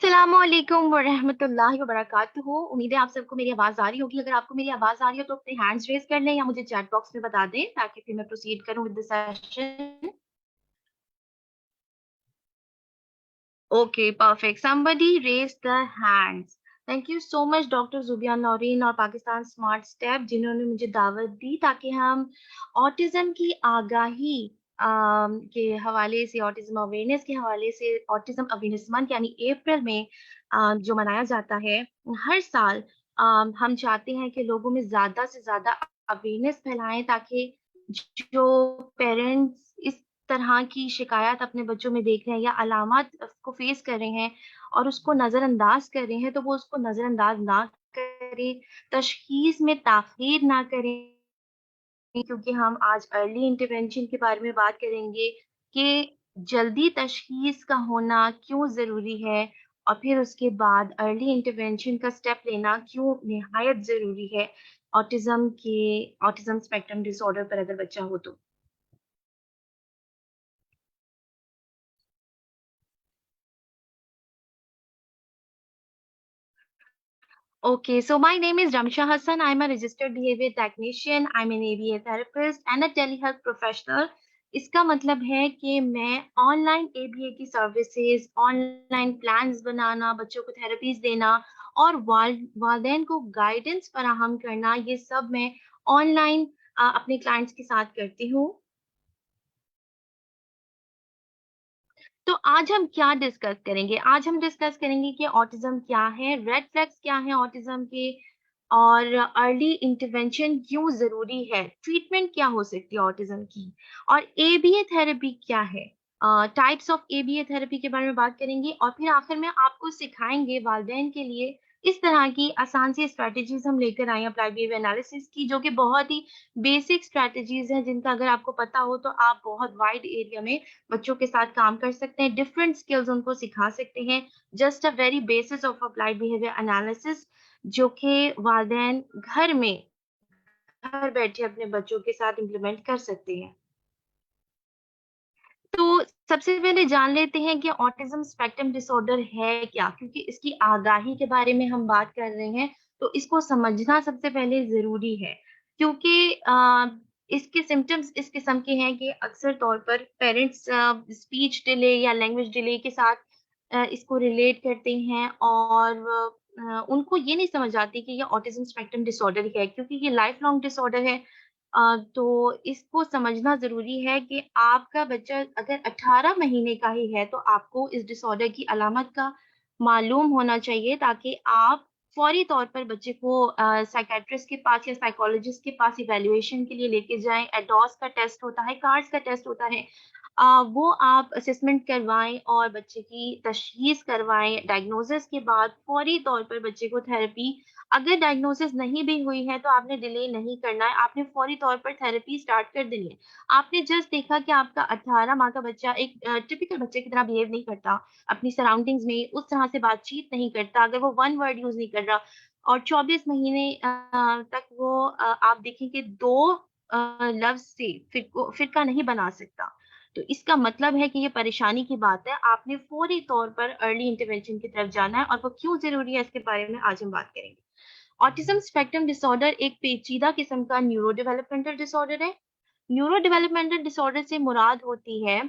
अस्सलामुअलैकुम वरहमतुल्लाहि वबरकातुहू। उम्मीद है आप सबको मेरी आवाज़ आ रही होगी। अगर आपको मेरी आवाज़ आ रही हो तो अपने हैंड्स रेज़ कर लें या मुझे चैट बॉक्स में बता दें ताकि फिर मैं प्रोसीड करूँ with the session. Okay, perfect. Somebody raise the hands. Thank you so much doctor Zubia Naureen और पाकिस्तान स्मार्ट स्टेप जिन्होंने मुझे दावत दी ताकि हम ऑटिज़्म की आगाही के हवाले से, ऑटिज़्म अवेयरनेस के हवाले से ऑटिज़्म अवेयरनेस मंथ यानी अप्रैल में जो मनाया जाता है हर साल, हम चाहते हैं कि लोगों में ज़्यादा से ज़्यादा अवेयरनेस फैलाएँ ताकि जो पेरेंट्स इस तरह की शिकायत अपने बच्चों में देख रहे हैं या अलामत उसको फेस कर रहे हैं और उसको नज़रअंदाज कर रहे हैं, तो वो उसको नज़रअंदाज ना करें, तशख़ीस में ताख़ीर ना करें। क्योंकि हम आज अर्ली इंटरवेंशन के बारे में बात करेंगे कि जल्दी तशख़ीस का होना क्यों ज़रूरी है और फिर उसके बाद अर्ली इंटरवेंशन का स्टेप लेना क्यों निहायत ज़रूरी है, ऑटिज़्म स्पेक्ट्रम डिसऑर्डर पर अगर बच्चा हो तो। Okay, so my name is Ramsha Hassan. I'm a registered behavior technician. I'm an ABA therapist and a telehealth professional. इसका मतलब है कि मैं ऑनलाइन एबीए की सर्विसेज, ऑनलाइन प्लान्स बनाना, बच्चों को थेरेपीज देना और वालदेन को गाइडेंस फराहम करना, ये सब मैं ऑनलाइन अपने क्लाइंट्स के साथ करती हूँ। तो आज हम क्या डिस्कस करेंगे? आज हम डिस्कस करेंगे कि ऑटिज़्म क्या है, रेड फ्लैग्स क्या हैं ऑटिज़्म के और अर्ली इंटरवेंशन क्यों ज़रूरी है, ट्रीटमेंट क्या हो सकती है ऑटिज़्म की और एबीए थेरेपी क्या है? टाइप्स ऑफ एबीए थेरेपी के बारे में बात करेंगे और फिर आखिर में आपको सिखाएँगे वालिदैन के लिए इस तरह की आसान सी स्ट्रैटेजीज़ हम लेकर आए हैं अप्लाइड बिहेवियर एनालिसिस की, जो कि बहुत ही बेसिक स्ट्रैटेजीज़ हैं जिनका अगर आपको पता हो तो आप बहुत वाइड एरिया में बच्चों के साथ काम कर सकते हैं, डिफरेंट स्किल्स उनको सिखा सकते हैं, just a very basis of applied behaviour analysis जो कि वालिदैन घर बैठे अपने बच्चों के साथ इम्प्लीमेंट कर सकते हैं। तो सबसे पहले जान लेते हैं कि ऑटिज़्म स्पेक्ट्रम डिसऑर्डर है क्या? क्योंकि इसकी आगाही के बारे में हम बात कर रहे हैं, तो इसको समझना सबसे पहले ज़रूरी है। क्योंकि इसके सिम्पटम्स इस किस्म के हैं कि अक्सर तौर पर पेरेंट्स स्पीच डिले या लैंग्वेज डिले के साथ इसको रिलेट करते हैं और उनको ये नहीं समझ आती कि ये ऑटिज़्म स्पेक्ट्रम डिसऑर्डर है क्योंकि ये लाइफ लॉन्ग डिसऑर्डर है। तो इसको समझना ज़रूरी है कि आपका बच्चा अगर 18 महीने का ही है, तो आपको इस डिसऑर्डर की अलामत का मालूम होना चाहिए ताकि आप फ़ौरी तौर पर बच्चे को साइकियाट्रिस्ट के पास या साइकोलॉजिस्ट के पास इवैल्यूएशन के लिए लेके जाएँ। एडॉस का टेस्ट होता है, कार्ड्स का टेस्ट होता है। वो आप असेसमेंट करवाएँ और बच्चे की तशख़ीस करवाएँ। डायग्नोसिस के बाद फ़ौरी तौर पर बच्चे को थेरेपी अगर डायग्नोसिस नहीं भी हुई है, तो आपने डिले नहीं करना है, आपने फ़ौरी तौर पर थेरेपी स्टार्ट कर देनी है। आपने जस्ट देखा कि आपका 18 माह का बच्चा एक टिपिकल बच्चे की तरह बिहेव नहीं करता, अपनी सराउंडिंग्स में उस तरह से बातचीत नहीं करता, अगर वो 1 वर्ड यूज़ नहीं कर रहा और 24 महीने तक वो आप देखें कि 2 लफ्ज़ से फ़िरका नहीं बना सकता। तो इसका मतलब है कि ये परेशानी की बात है, आपने फ़ौरी तौर पर अर्ली इंटरवेंशन की तरफ जाना है और वो क्यों ज़रूरी है, इसके बारे में आज हम बात करेंगे। ऑटिज्म स्पेक्ट्रम डिसऑर्डर एक पेचीदा किस्म का न्यूरो डेवलपमेंटल डिसऑर्डर है। न्यूरो डेवलपमेंटल डिसऑर्डर से मुराद होती है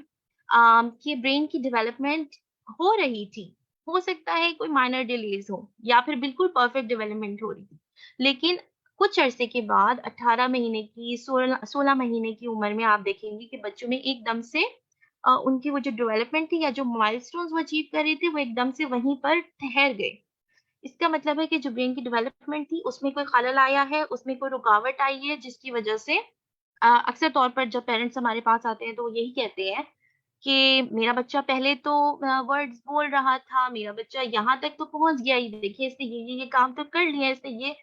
कि ब्रेन की डेवलपमेंट हो रही थी। हो सकता है कोई माइनर डिलेज़ हो या फिर बिल्कुल परफेक्ट डेवलपमेंट हो रही थी। लेकिन कुछ अरसे के बाद 18 महीने की 16 महीने की उम्र में आप देखेंगे कि बच्चों में एकदम से उनकी वो जो डेवलपमेंट थी या जो माइलस्टोन्स वो अचीव कर रहे थे, वो एकदम से वहीं पर ठहर गए। इसका मतलब है कि जो ब्रेन की डेवलपमेंट थी, उसमें कोई खलल आया है, उसमें कोई रुकावट आई है, जिसकी वजह से अक्सर तौर पर जब पेरेंट्स हमारे पास आते हैं, तो वो यही कहते हैं कि मेरा बच्चा पहले तो वर्ड्स बोल रहा था, मेरा बच्चा यहाँ तक तो पहुँच गया ही, देखिए इसने ये काम तो कर लिया है, इसने ये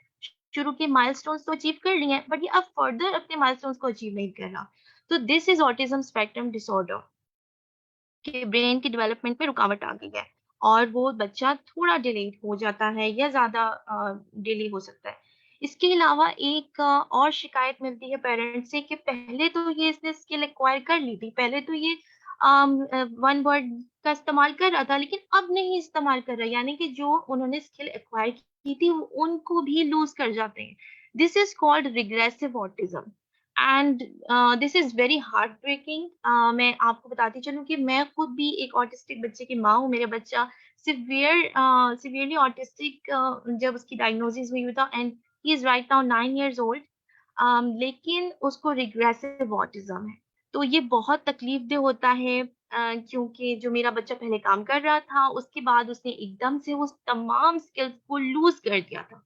शुरू के माइलस्टोन्स तो अचीव कर लिए हैं, बट ये अब फर्दर अपने माइलस्टोन्स को अचीव नहीं कर रहा। तो this is autism spectrum disorder. के ब्रेन की डेवलपमेंट में रुकावट आ गई है और वो बच्चा थोड़ा डिलेड हो जाता है या ज़्यादा डिले हो सकता है। इसके अलावा एक और शिकायत मिलती है पेरेंट्स से कि पहले तो ये इसने स्किल एक्वायर कर ली थी, पहले तो ये वन वर्ड का इस्तेमाल कर रहा था, लेकिन अब नहीं इस्तेमाल कर रहा है, यानी कि जो उन्होंने स्किल एक्वायर की थी वो उनको भी लूज कर जाते हैं। This is called regressive autism and this is very heart breaking. मैं आपको बताती चलूं कि मैं खुद भी एक ऑटिस्टिक बच्चे की माँ हूँ। मेरा बच्चा सिवियरली ऑटिस्टिक जब उसकी डायग्नोसिस हुई था, and he is right now 9 years old। लेकिन उसको रिग्रेसिव ऑटिज्म है। तो ये बहुत तकलीफ-देह होता है, क्योंकि जो मेरा बच्चा पहले काम कर रहा था, उसके बाद उसने एकदम से उस तमाम स्किल्स को लूज़ कर दिया था।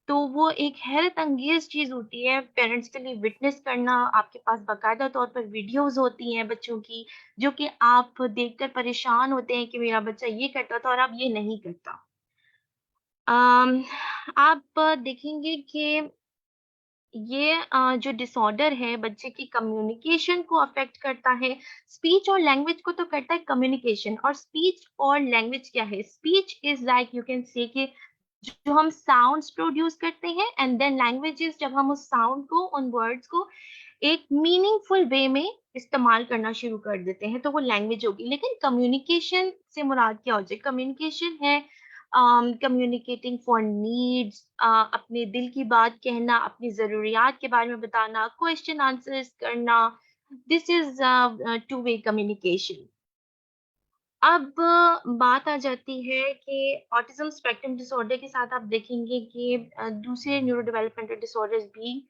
तो वो एक हैरत अंगेज़ चीज़ होती है पेरेंट्स के लिए विटनेस करना। आपके पास बाकायदा तौर पर वीडियोज़ होती हैं बच्चों की, जो कि आप देखकर परेशान होते हैं कि मेरा बच्चा ये करता था और अब ये नहीं करता। अम, आप देखेंगे कि ये जो डिसऑर्डर है बच्चे की कम्युनिकेशन को अफेक्ट करता है। स्पीच और लैंग्वेज को तो करता है कम्युनिकेशन। और स्पीच और लैंग्वेज क्या है? Speech is like you can say कि जो हम साउंड्स प्रोड्यूस करते हैं, एंड देन लैंग्वेज इज जब हम उस साउंड को, उन वर्ड्स को एक मीनिंगफुल वे में इस्तेमाल करना शुरू कर देते हैं, तो वो लैंग्वेज होगी। लेकिन कम्युनिकेशन से मुराद क्या हो जाए? कम्युनिकेशन है कम्युनिकेटिंग फॉर नीड्स, अपने दिल की बात कहना, अपनी ज़रूरियात के बारे में बताना, क्वेश्चन आंसर्स करना। This is two way communication. अब बात आ जाती है कि ऑटिज़्म स्पेक्ट्रम डिसऑर्डर के साथ आप देखेंगे कि दूसरे न्यूरो डेवलपमेंटल डिसऑर्डर्स भी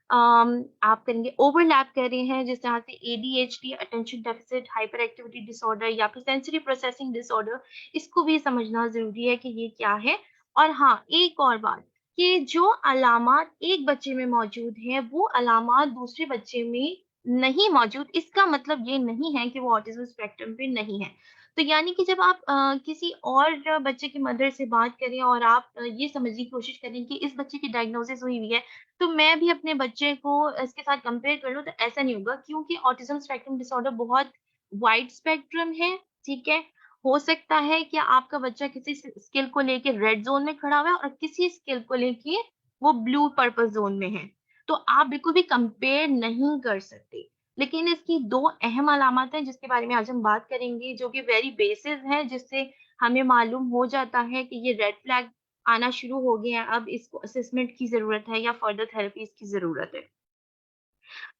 आप करेंगे ओवरलैप कर रहे हैं, जिस तरह से ADHD, attention deficit hyper activity disorder या फिर सेंसरी प्रोसेसिंग डिसऑर्डर। इसको भी समझना ज़रूरी है कि ये क्या है। और हाँ, एक और बात कि जो अलामात एक बच्चे में मौजूद हैं, वो अलामात दूसरे बच्चे में नहीं मौजूद। इसका मतलब ये नहीं है कि वो ऑटिज़्म स्पेक्ट्रम पे नहीं है। तो यानी कि जब आप किसी और बच्चे की मदर से बात करें और आप ये समझने की कोशिश करें कि इस बच्चे की डायग्नोसिस हुई हुई है, तो मैं भी अपने बच्चे को इसके साथ कंपेयर कर लूँ, तो ऐसा नहीं होगा, क्योंकि ऑटिज़्म स्पेक्ट्रम डिसऑर्डर बहुत वाइड स्पेक्ट्रम है, ठीक है? हो सकता है कि आपका बच्चा किसी स्किल को लेके रेड ज़ोन में खड़ा हुआ है और किसी स्किल को लेके वो ब्लू पर्पल ज़ोन में है। तो आप बिल्कुल भी कंपेयर नहीं कर सकते। लेकिन इसकी 2 अहम अलामत हैं जिसके बारे में आज हम बात करेंगे, जो कि वेरी बेसिक हैं, जिससे हमें मालूम हो जाता है कि ये रेड फ्लैग आना शुरू हो गए हैं, अब इसको असेसमेंट की ज़रूरत है या फर्दर थेरेपीज़ की ज़रूरत है।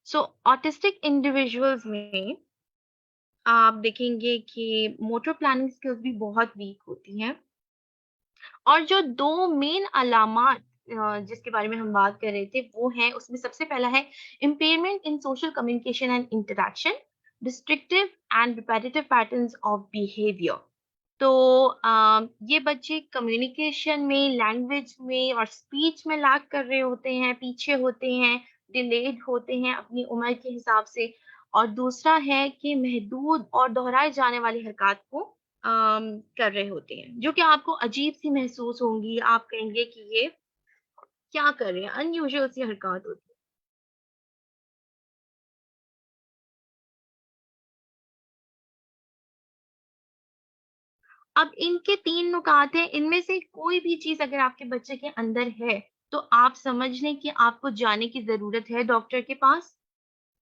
सो ऑटिस्टिक इंडिविजुअल्स में आप देखेंगे कि मोटर प्लानिंग स्किल्स भी बहुत वीक होती हैं। और जो 2 मेन अलामात जिसके बारे में हम बात कर रहे थे, वो हैं, उसमें सबसे पहला है impairment in social communication and interaction, destructive and repetitive patterns of behaviour. तो ये बच्चे कम्युनिकेशन में, लैंग्वेज में और स्पीच में लैग कर रहे होते हैं, पीछे होते हैं, डिलेड होते हैं अपनी उम्र के हिसाब से। और दूसरा है कि महदूद और दोहराए जाने वाली हरकत को कर रहे होते हैं, जो कि आपको अजीब-सी महसूस होंगी। आप कहेंगे कि ये क्या कर रहे हैं? अनयूजुअल सी हरकत होती है। अब इनके 3 नुकात हैं, इनमें से कोई भी चीज़ अगर आपके बच्चे के अंदर है, तो आप समझ लें कि आपको जाने की ज़रूरत है डॉक्टर के पास।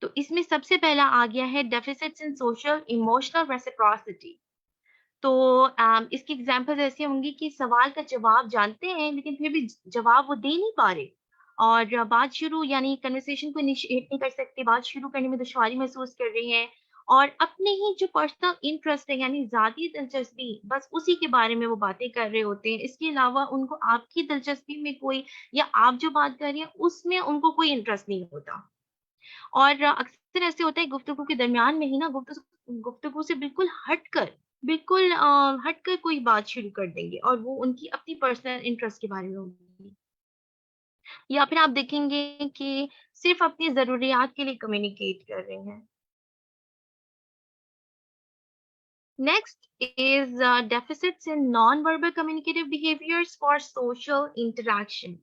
तो इसमें सबसे पहला आ गया है डेफिसिट्स इन सोशल इमोशनल रेसिप्रोसिटी। तो इसकी एग्ज़ाम्पल्स ऐसी होंगी कि सवाल का जवाब जानते हैं, लेकिन फिर भी जवाब वो दे नहीं पा रहे। और बात शुरू, यानी कन्वर्सेशन को इनिशिएट नहीं कर सकते, बात शुरू करने में दुश्वारी महसूस कर रहे हैं। और अपने ही जो पर्सनल इंटरेस्ट है, यानी ज़ाती दिलचस्पी, बस उसी के बारे में वो बातें कर रहे होते हैं। इसके अलावा उनको आपकी दिलचस्पी में कोई, या आप जो बात कर रही हैं उसमें उनको कोई इंटरेस्ट नहीं होता। और अक्सर ऐसे होता है गुफ्तगू के दरमियान में ही ना, गुफ्तगू से बिल्कुल हटकर कोई बात शुरू कर देंगे और वो उनकी अपनी पर्सनल इंटरेस्ट के बारे में होगी। या फिर आप देखेंगे कि सिर्फ़ अपनी ज़रूरियात के लिए कम्युनिकेट कर रहे हैं। Next is deficits in non-verbal communicative behaviours for social interaction.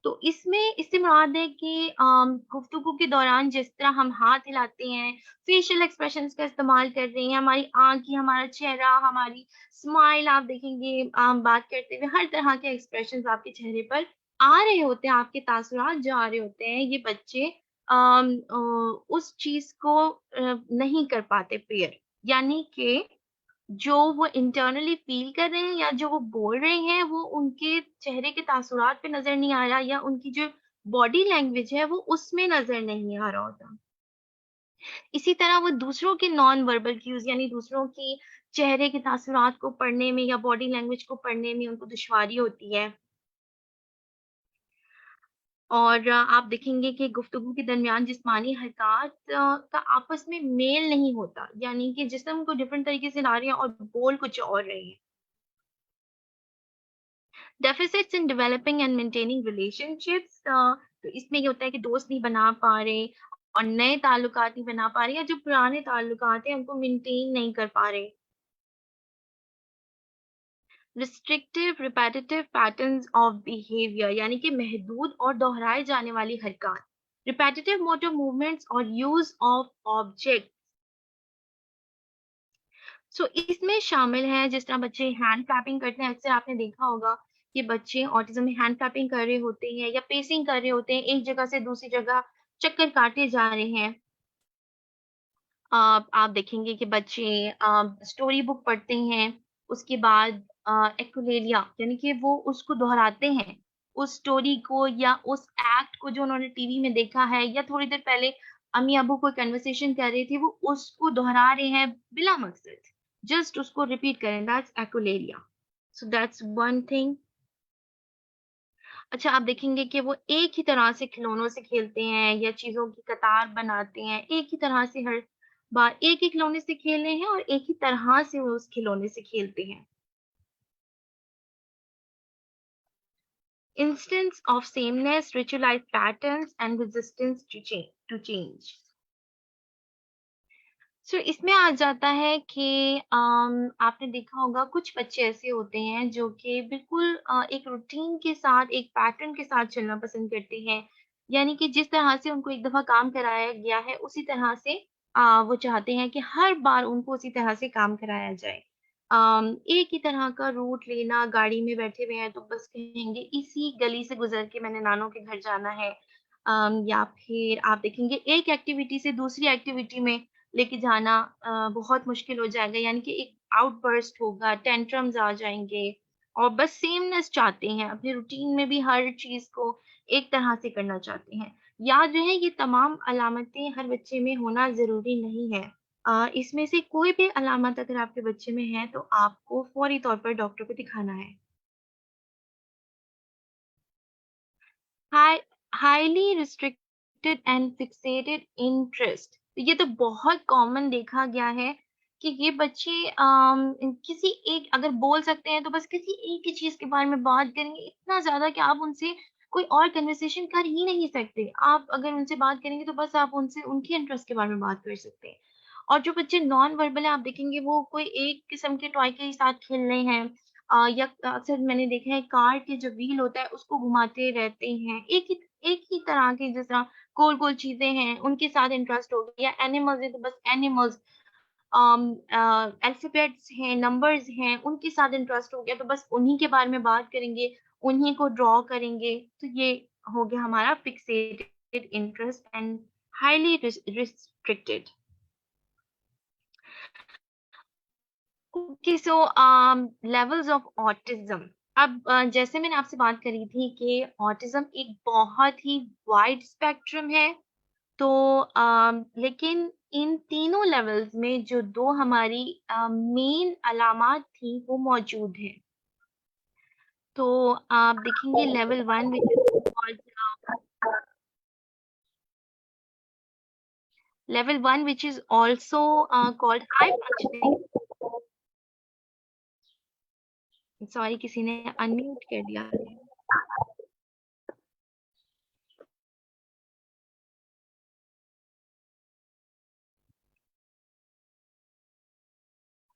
तो इसमें इससे मुराद है कि गुफ्तगू के दौरान जिस तरह हम हाथ हिलाते हैं, फेशियल एक्सप्रेशंस का इस्तेमाल कर रहे हैं, हमारी आँखें, हमारा चेहरा, हमारी स्माइल, आप देखेंगे बात करते हुए हर तरह के एक्सप्रेशंस आपके चेहरे पर आ रहे होते हैं, आपके तासुरात जो आ रहे होते हैं, ये बच्चे उस चीज़ को नहीं कर पाते पेयर। यानी कि जो वो इंटरनली फ़ील कर रहे हैं या जो वो बोल रहे हैं, वो उनके चेहरे के तासुरात पे नज़र नहीं आ रहा या उनकी जो बॉडी लैंग्वेज है, वो उसमें नज़र नहीं आ रहा होता। इसी तरह वो दूसरों के नॉन वर्बल क्यूज़ यानी दूसरों की चेहरे के तासुरात को पढ़ने में या बॉडी लैंग्वेज को पढ़ने में उनको दुश्वारी होती है। और आप देखेंगे कि गुफ्तगू के दरमियान जिस्मानी हरकत का आपस में मेल नहीं होता, यानी कि जिस्म को डिफरेंट तरीके से ला रहे हैं और बोल कुछ और रहे हैं। Deficits in developing and maintaining relationships, तो इसमें ये होता है कि दोस्त नहीं बना पा रहे और नए ताल्लुकात नहीं बना पा रहे या जो पुराने ताल्लुकात हैं उनको मेंटेन नहीं कर पा रहे। Restrictive repetitive patterns of behaviour, यानी कि महदूद और दोहराए जाने वाली हरकत। रिपेटिटिव मोटर मूवमेंट्स और यूज ऑफ ऑब्जेक्ट। सो इसमें शामिल है जिस तरह बच्चे हैंड क्लैपिंग करते हैं, अक्सर आपने देखा होगा कि बच्चे ऑटिज्म में हैंड क्लैपिंग कर रहे होते हैं या पेसिंग कर रहे होते हैं, एक जगह से दूसरी जगह चक्कर काटे जा रहे हैं। आप देखेंगे कि बच्चे स्टोरी बुक पढ़ते हैं, उसके बाद एक्युलेलिया यानी कि वो उसको दोहराते हैं, उस स्टोरी को या उस एक्ट को जो उन्होंने टीवी में देखा है या थोड़ी देर पहले अम्मी-अब्बू कोई कन्वर्सेशन कर रहे थे, वो उसको दोहरा रहे हैं बिला मकसद, जस्ट उसको रिपीट करें, that's echolalia. So that's one thing. अच्छा, आप देखेंगे कि वो एक ही तरह से खिलौनों से खेलते हैं या चीज़ों की कतार बनाते हैं, एक ही तरह से हर बार एक ही खिलौने से खेल रहे हैं और एक ही तरह से वो उस खिलौने से खेलते हैं। Instance of sameness, ritualized patterns and resistance to change. इसमें आ जाता है कि आपने देखा होगा कुछ बच्चे ऐसे होते हैं जो कि बिल्कुल एक रूटीन के साथ, एक पैटर्न के साथ चलना पसंद करते हैं। यानी कि जिस तरह से उनको एक दफ़ा काम कराया गया है, उसी तरह से वो चाहते हैं कि हर बार उनको उसी तरह से काम कराया जाए। एक ही तरह का रूट लेना, गाड़ी में बैठे हुए हैं तो बस कहेंगे इसी गली से गुज़र के मैंने नानों के घर जाना है। या फिर आप देखेंगे एक एक्टिविटी से दूसरी एक्टिविटी में लेके जाना बहुत मुश्किल हो जाएगा, यानी कि एक आउटबर्स्ट होगा, टेंट्रम्स आ जाएँगे और बस सेमनेस चाहते हैं, अपने रूटीन में भी हर चीज़ को एक तरह से करना चाहते हैं। याद रहे ये तमाम अलामतें हर बच्चे में होना ज़रूरी नहीं है। इसमें से कोई भी अलामत अगर आपके बच्चे में है तो आपको फ़ौरी तौर पर डॉक्टर को दिखाना है। High highly restricted and fixated interest, ये तो बहुत कॉमन देखा गया है कि ये बच्चे किसी एक अगर बोल सकते हैं तो बस किसी एक ही चीज के बारे में बात करेंगे इतना ज्यादा कि आप उनसे कोई और कन्वर्सेशन कर ही नहीं सकते। आप अगर उनसे बात करेंगे तो बस आप उनसे उनके इंटरेस्ट के बारे में बात कर सकते हैं। और जो बच्चे नॉन वर्बल है आप देखेंगे वो कोई एक किस्म के टॉय के ही साथ खेल रहे हैं, या अक्सर मैंने देखा है कार के जो व्हील होता है उसको घुमाते रहते हैं। एक ही तरह के जिस तरह गोल-गोल चीज़ें हैं, उनके साथ इंटरेस्ट हो गया, या एनिमल्स हैं तो बस एनिमल्स, अल्फ़ाबेट्स हैं, नंबर्स हैं, उनके साथ इंटरेस्ट हो गया तो बस उन्हीं के बारे में बात करेंगे, उन्हीं को ड्रॉ करेंगे। तो ये हो गया हमारा fixated interest and highly restricted. Okay, so levels of autism. अब जैसे मैंने आपसे बात करी थी कि ऑटिज्म एक बहुत ही वाइड स्पेक्ट्रम है, तो लेकिन इन तीनों लेवल्स में जो दो हमारी मेन अलामात थी वो मौजूद हैं। तो आप देखेंगे level 1 which is called level 1 which is also called high functioning. Sorry, किसी ने अनम्यूट कर दिया है।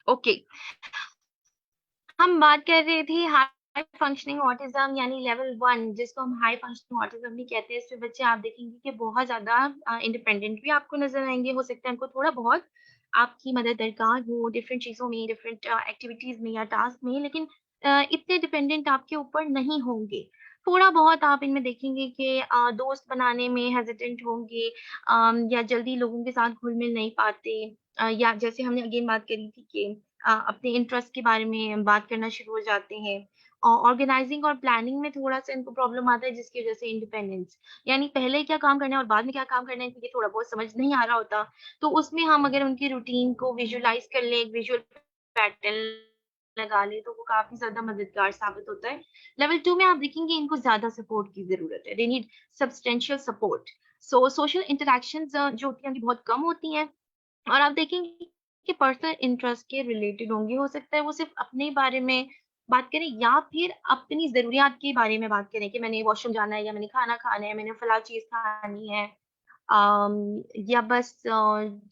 ओके, हम बात कर रहे थे हाई फंक्शनिंग ऑटिज्म यानी लेवल 1, जिसको हम हाई फंक्शनिंग ऑटिज्म भी कहते हैं। इसमें बच्चे आप देखेंगे कि बहुत ज़्यादा इंडिपेंडेंट भी आपको नज़र आएँगे। हो सकता है उनको थोड़ा बहुत आपकी मदद दरकार हो डिफरेंट चीज़ों में, डिफरेंट एक्टिविटीज़ में या टास्क में, लेकिन इतने डिपेंडेंट आपके ऊपर नहीं होंगे। थोड़ा बहुत आप इनमें देखेंगे कि दोस्त बनाने में हेजिटेंट होंगे, या जल्दी लोगों के साथ घुल-मिल नहीं पाते, या जैसे हमने अगेन बात करी थी कि अपने इंटरेस्ट के बारे में बात करना शुरू हो जाते हैं। ऑर्गेनाइजिंग और प्लानिंग में थोड़ा-सा इनको प्रॉब्लम आता है, जिसकी वजह से इंडिपेंडेंस, यानी पहले क्या काम करना है और बाद में क्या काम करना है, क्योंकि थोड़ा बहुत समझ नहीं आ रहा होता। तो उसमें हम अगर उनकी रूटीन को विजुअलाइज़ कर लें, एक विजुअल पैटर्न लगा लें, तो वो काफ़ी ज़्यादा मददगार साबित होता है। लेवल 2 में आप देखेंगे इनको ज़्यादा सपोर्ट की ज़रूरत है। They need substantial support. Social interactions जो होती हैं उनकी बहुत कम होती हैं, और आप देखेंगे कि पर्सनल इंटरेस्ट के रिलेटेड होंगे। हो सकता है वो सिर्फ़ अपने बारे में बात करें, या फिर अपनी ज़रूरियात के बारे में बात करें कि मैंने वॉशरूम जाना है, या मैंने खाना खाना है, मैंने फलाँ चीज़ खानी है। या बस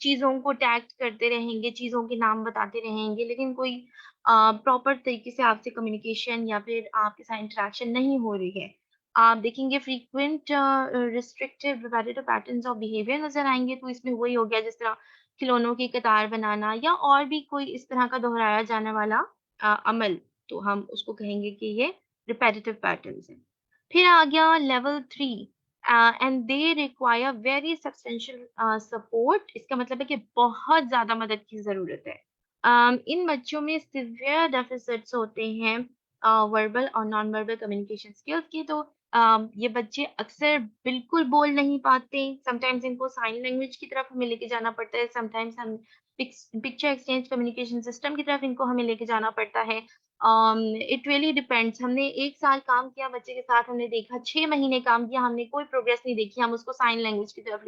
चीज़ों को टैग करते रहेंगे, चीज़ों के नाम बताते रहेंगे, लेकिन कोई प्रॉपर तरीके से आपसे कम्युनिकेशन या फिर आपके साथ इंटरैक्शन नहीं हो रही है। आप देखेंगे frequent restrictive repetitive patterns of behaviour नज़र आएँगे, तो इसमें वही हो गया जिस तरह खिलौनों की कतार बनाना, या और भी कोई इस तरह का दोहराया जाने वाला अमल, तो हम उसको कहेंगे कि ये रिपेटिटिव पैटर्न्स हैं। फिर आ गया level 3, and they require very substantial support. इसका मतलब है कि बहुत ज़्यादा मदद की ज़रूरत है। इन बच्चों में सिवियर डेफिसिट्स होते हैं वर्बल और नॉन वर्बल कम्युनिकेशन स्किल्स के, तो ये बच्चे अक्सर बिल्कुल बोल नहीं पाते। समटाइम्स इनको साइन लैंग्वेज की तरफ हमें लेके जाना पड़ता है, समटाइम्स हम पिक्चर एक्सचेंज कम्युनिकेशन सिस्टम की तरफ इनको हमें लेके जाना पड़ता है। It really depends. हमने 1 साल काम किया बच्चे के साथ, हमने देखा 6 महीने काम किया, हमने कोई प्रोग्रेस नहीं देखी, हम उसको साइन लैंग्वेज की तरफ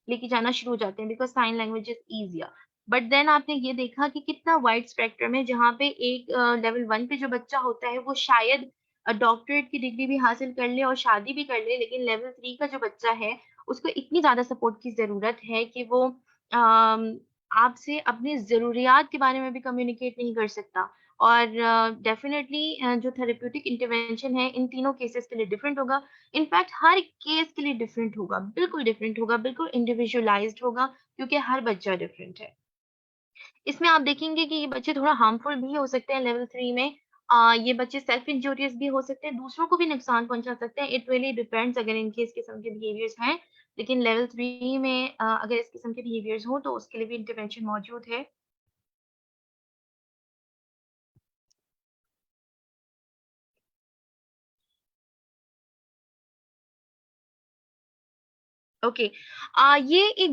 लेके जाना शुरू हो जाते हैं, because sign language is easier. But then आपने ये देखा कि कितना वाइड स्पेक्ट्रम है, जहाँ पे एक लेवल 1 पे जो बच्चा होता है वो शायद डॉक्टरेट की डिग्री भी हासिल कर ले और शादी भी कर ले, लेकिन लेवल 3 का जो बच्चा है, उसको इतनी ज़्यादा सपोर्ट की ज़रूरत है कि वो आपसे अपनी ज़रूरियात के बारे में भी कम्युनिकेट नहीं कर सकता। और डेफ़िनेटली जो थेरेप्यूटिक इंटरवेंशन है, इन तीनों केसेज़ के लिए डिफरेंट होगा। इनफैक्ट हर केस के लिए डिफरेंट होगा, बिल्कुल इंडिविजुअलाइज़्ड होगा, क्योंकि हर बच्चा डिफरेंट है। इसमें आप देखेंगे कि ये बच्चे थोड़ा हार्मफुल भी हो सकते हैं लेवल 3 में। ये बच्चे सेल्फ इंजूरियस भी हो सकते हैं, दूसरों को भी नुकसान पहुँचा सकते हैं। इट रियली डिपेंड्स, अगर इनके इस किस्म के बिहेवियर्स हैं। लेकिन लेवल 3 में अगर इस किस्म के बिहेवियर्स हों, तो उसके लिए भी इंटरवेंशन मौजूद है। ओके। ये एक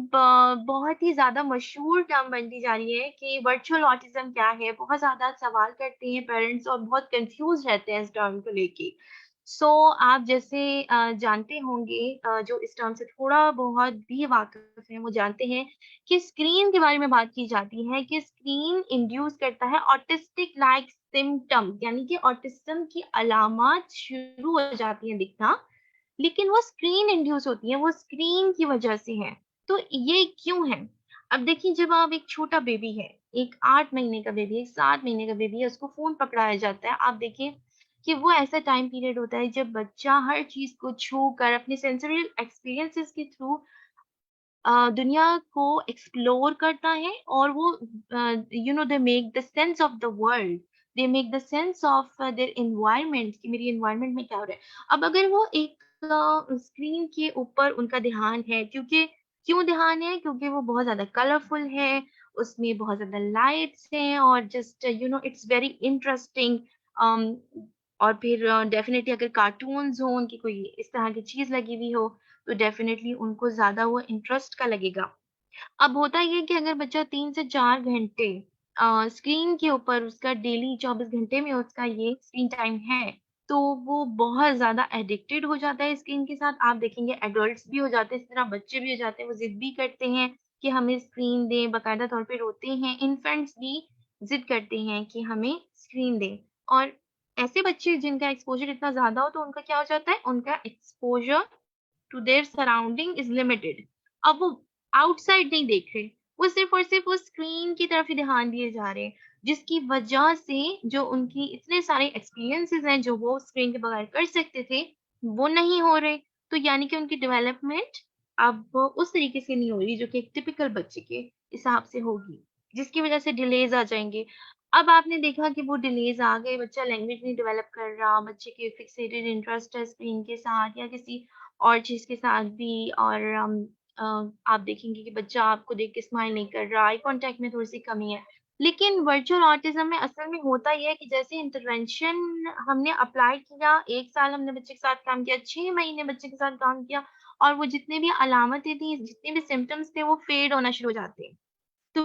बहुत ही ज़्यादा मशहूर टर्म बनती जा रही है कि वर्चुअल ऑटिज़्म क्या है? बहुत ज़्यादा सवाल करते हैं पेरेंट्स और बहुत कन्फ्यूज़ रहते हैं इस टर्म को लेके। सो आप जैसे जानते होंगे, जो इस टर्म से थोड़ा-बहुत भी वाकिफ़ हैं, वो जानते हैं कि स्क्रीन के बारे में बात की जाती है कि स्क्रीन इंड्यूस करता है ऑटिस्टिक लाइक सिम्पटम्स, यानी कि ऑटिज़्म की अलामात शुरू हो जाती हैं दिखना, लेकिन वो स्क्रीन इंड्यूस होती हैं, वो स्क्रीन की वजह से हैं। तो ये क्यों है? अब देखिए, जब आप एक छोटा बेबी है, एक 8 महीने का बेबी है, 7 महीने का बेबी है, उसको फ़ोन पकड़ाया जाता है। आप देखिए कि वो ऐसा टाइम पीरियड होता है जब बच्चा हर चीज़ को छू कर अपने सेंसोरियल एक्सपीरियंसेस के थ्रू दुनिया को एक्सप्लोर करता है, और वो they make the sense of the world, they make the sense of their environment, कि मेरी एनवायरनमेंट में क्या हो रहा है। अब अगर वो एक स्क्रीन के ऊपर उनका ध्यान है, क्योंकि क्यों ध्यान है? क्योंकि वो बहुत ज़्यादा कलरफुल है, उसमें बहुत ज़्यादा लाइट्स हैं, और जस्ट इट्स वेरी इंटरेस्टिंग। अम, और फिर डेफ़िनिटली अगर कार्टून्स हों, उनकी कोई इस तरह की चीज़ लगी हुई हो, तो डेफ़िनेटली उनको ज़्यादा वो इंटरेस्ट का लगेगा। अब होता ये है कि अगर बच्चा 3 से 4 घंटे स्क्रीन के ऊपर उसका डेली 24 घंटे में उसका ये स्क्रीन टाइम है, तो वो बहुत ज़्यादा एडिक्टेड हो जाता है स्क्रीन के साथ। आप देखेंगे एडल्ट्स भी हो जाते हैं, इस तरह बच्चे भी हो जाते हैं, वो ज़िद भी करते हैं कि हमें स्क्रीन दें, बाकायदा तौर पे रोते हैं। इन्फेंट्स भी ज़िद करते हैं कि हमें स्क्रीन दें, और ऐसे बच्चे जिनका एक्सपोज़र इतना ज़्यादा हो, तो उनका क्या हो जाता है, उनका exposure to their surrounding is limited. अब वो आउटसाइड नहीं देख रहे, वो सिर्फ़ और सिर्फ़ वो स्क्रीन की तरफ ही ध्यान दिए जा रहे हैं, जिसकी वजह से जो उनकी इतने सारे एक्सपीरियंसेस हैं, जो वो स्क्रीन के बगैर कर सकते थे, वो नहीं हो रहे। तो यानी कि उनकी डेवलपमेंट अब उस तरीके से नहीं हो रही, जो कि एक टिपिकल बच्चे के हिसाब से होगी, जिसकी वजह से डिलेज़ आ जाएँगे। अब आपने देखा कि वो डिलेज़ आ गए, बच्चा लैंग्वेज नहीं डेवलप कर रहा, बच्चे के फिक्सेटेड इंटरेस्ट है स्क्रीन के साथ या किसी और चीज़ के साथ भी और अ, आप देखेंगे कि बच्चा आपको देख के स्माइल नहीं कर रहा, आई कॉन्टैक्ट में थोड़ी-सी कमी है। लेकिन वर्चुअल ऑटिज़्म में असल में होता ये है कि जैसे इंटरवेंशन हमने अप्लाई किया, 1 साल हमने बच्चे के साथ काम किया, 6 महीने बच्चे के साथ काम किया और वो जितने भी अलामतें थी, जितने भी सिम्पटम्स थे, वो फेड होना शुरू हो जाते हैं। तो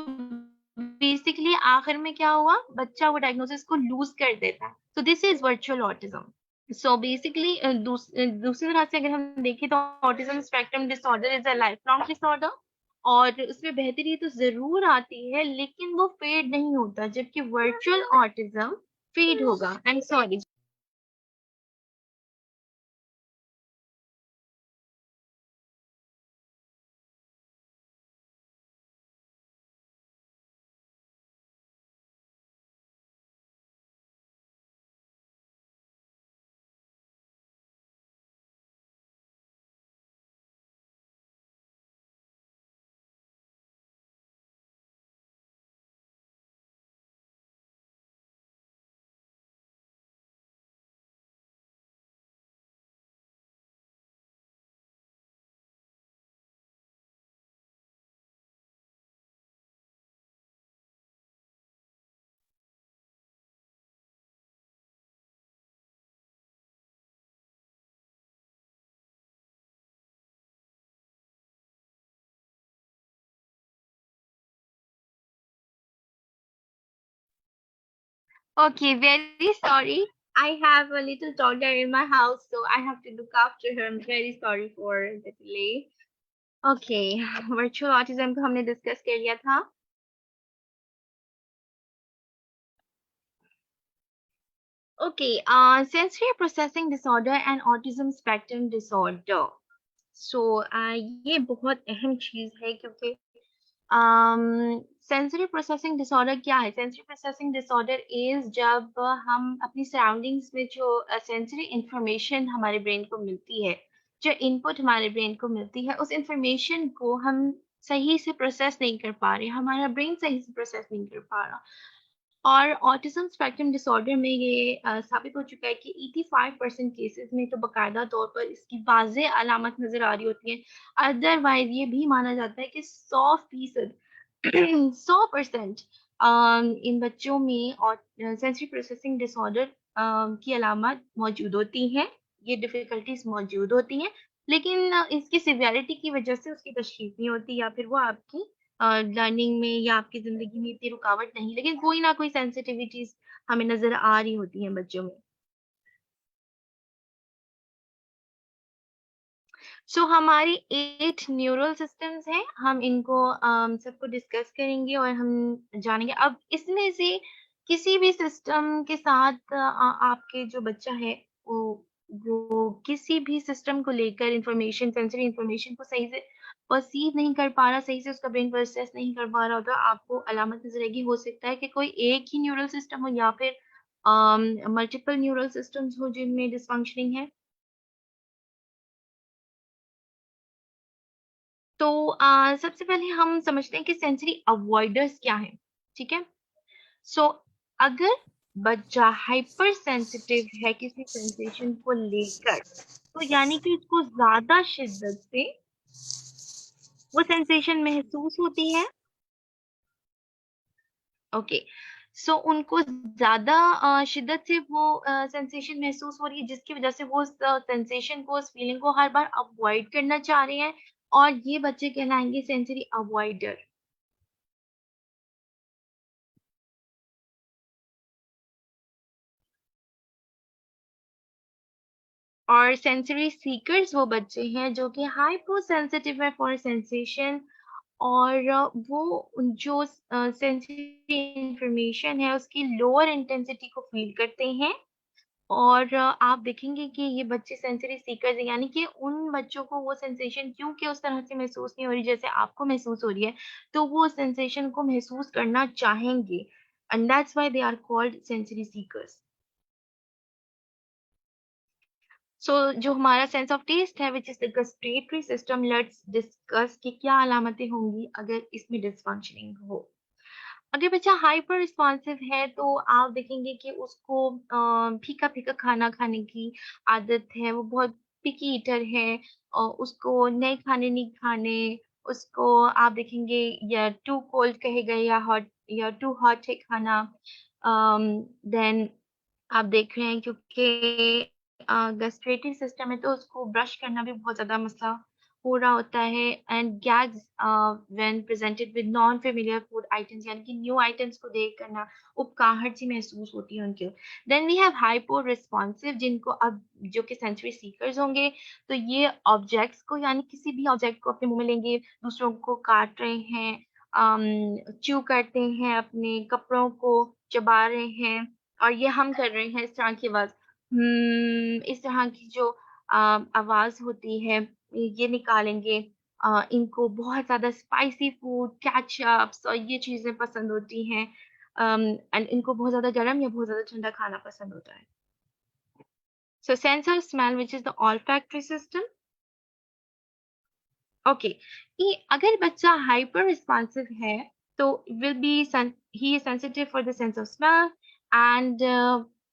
बेसिकली आखिर में क्या हुआ? बच्चा वो डायग्नोसिस को लूज़ कर देता है। So this is virtual autism. So basically दूसरी तरह से अगर हम देखें तो autism spectrum disorder is a life long disorder और उसमें बेहतरी तो ज़रूर आती है, लेकिन वो फेड नहीं होता, जबकि वर्चुअल ऑटिज़्म फेड होगा। I am sorry. Okay, very sorry. I have a little toddler in my house, so I have to look after her. I'm very sorry for the delay. Okay virtual autism को हमने discuss कर लिया था okay sensory processing disorder and autism spectrum disorder सो ये बहुत अहम चीज है क्योंकि सेंसरी प्रोसेसिंग डिसऑर्डर क्या है सेंसरी प्रोसेसिंग डिसऑर्डर इज जब हम अपनी सराउंडिंग्स में जो सेंसरी इंफॉर्मेशन हमारे ब्रेन को मिलती है जो इनपुट हमारे ब्रेन को मिलती है उस इंफॉर्मेशन को हम सही से प्रोसेस नहीं कर पा रहे हमारा ब्रेन सही से प्रोसेस नहीं कर पा रहा और ऑटिज्म स्पेक्ट्रम डिसऑर्डर में ये साबित हो चुका है कि 85% केसेस में तो बाकायदा तौर पर इसकी वाज़ेह अलामत नज़र आ रही होती है। अदरवाइज़ ये भी माना जाता है कि 100% 100% इन बच्चों में और सेंसरी प्रोसेसिंग डिसऑर्डर की अलामत मौजूद होती हैं। ये डिफ़िकल्टीज़ मौजूद होती हैं, लेकिन इसकी सिवियरिटी की वजह से उसकी तशख़ीस नहीं होती या फिर वो आपकी लर्निंग में या आपकी ज़िंदगी में इतनी रुकावट नहीं, लेकिन कोई ना कोई सेंसिटिविटीज़ हमें नज़र आ रही होती हैं बच्चों में। सो हमारी 8 न्यूरल सिस्टम्स हैं, हम इनको सबको डिस्कस करेंगे और हम जानेंगे। अब इसमें से किसी भी सिस्टम के साथ आपके जो बच्चा है, वो किसी भी सिस्टम को लेकर इन्फॉर्मेशन सेंसरी इन्फॉर्मेशन को सही से पर्सीव नहीं कर पा रहा, सही से उसका ब्रेन प्रोसेस नहीं कर पा रहा होता, आपको अलामत नज़र आएगी। हो सकता है कि कोई एक ही न्यूरल सिस्टम हो या फिर मल्टीपल न्यूरल सिस्टम्स हो जिनमें डिसफंक्शनिंग है। तो सबसे पहले हम समझते हैं कि सेंसरी अवॉइडर्स क्या हैं, ठीक है? सो अगर बच्चा हाइपर सेंसिटिव है किसी सेंसेशन को लेकर, तो यानी कि उसको ज़्यादा शिद्दत से वो सेंसेशन महसूस होती है, ओके। सो उनको ज़्यादा शिद्दत से वो सेंसेशन महसूस हो रही है जिसकी वज़ह से वो उस सेंसेशन को, उस फीलिंग को हर बार अवॉइड करना चाह रहे हैं और ये बच्चे कहलाएँगे सेंसरी अवॉइडर। और सेंसरी सीकर्स वो बच्चे हैं जो कि हाइपर सेंसिटिव है फॉर सेंसेशन और वो जो सेंसरी इंफॉर्मेशन है उसकी लोअर इंटेंसिटी को फील करते हैं और आप देखेंगे कि ये बच्चे सेंसरी सीकर्स हैं यानी कि उन बच्चों को वो सेंसेशन क्योंकि उस तरह से महसूस नहीं हो रही जैसे आपको महसूस हो रही है तो वो उस सेंसेशन को महसूस करना चाहेंगे and that's why they are called sensory seekers so जो हमारा सेंस ऑफ टेस्ट है which is the gustatory system let's discuss कि क्या अलामतें होंगी अगर इसमें डिसफंक्शनिंग हो अगर बच्चा हाइपर रिस्पॉन्सिव है तो आप देखेंगे कि उसको फीका-फीका खाना खाने की आदत है, वो बहुत पिकी ईटर है उसको नए खाने नहीं खाने, उसको आप देखेंगे या टू कोल्ड कहेगा या टू हॉट है खाना। देन आप देख रहे हैं क्योंकि गैस्ट्रेटरी सिस्टम है तो उसको ब्रश करना भी बहुत ज़्यादा मसला हो रहा होता है and gags when presented with non familiar food items यानी कि न्यू आइटम्स को देख कर ना उबकाहट सी महसूस होती है उनके। Then we have hypo responsive जिनको अब जो कि सेंसरी सीकर्स होंगे तो ये ऑब्जेक्ट्स को यानी किसी भी ऑब्जेक्ट को अपने मुंह में लेंगे, दूसरों को काट रहे हैं, च्यू करते हैं, अपने कपड़ों को चबा रहे हैं और ये हम कर रहे हैं इस तरह की आवाज़ इस तरह की जो आवाज़ होती है, ये निकालेंगे। इनको बहुत ज़्यादा स्पाइसी फूड, केचअप्स और ये चीज़ें पसंद होती हैं। एंड इनको बहुत ज़्यादा गरम या बहुत ज़्यादा ठंडा खाना पसंद होता है। So sense of smell which is the olfactory system. Okay कि अगर बच्चा हाइपर रिस्पॉन्सिव है तो will be he is sensitive for the sense of smell and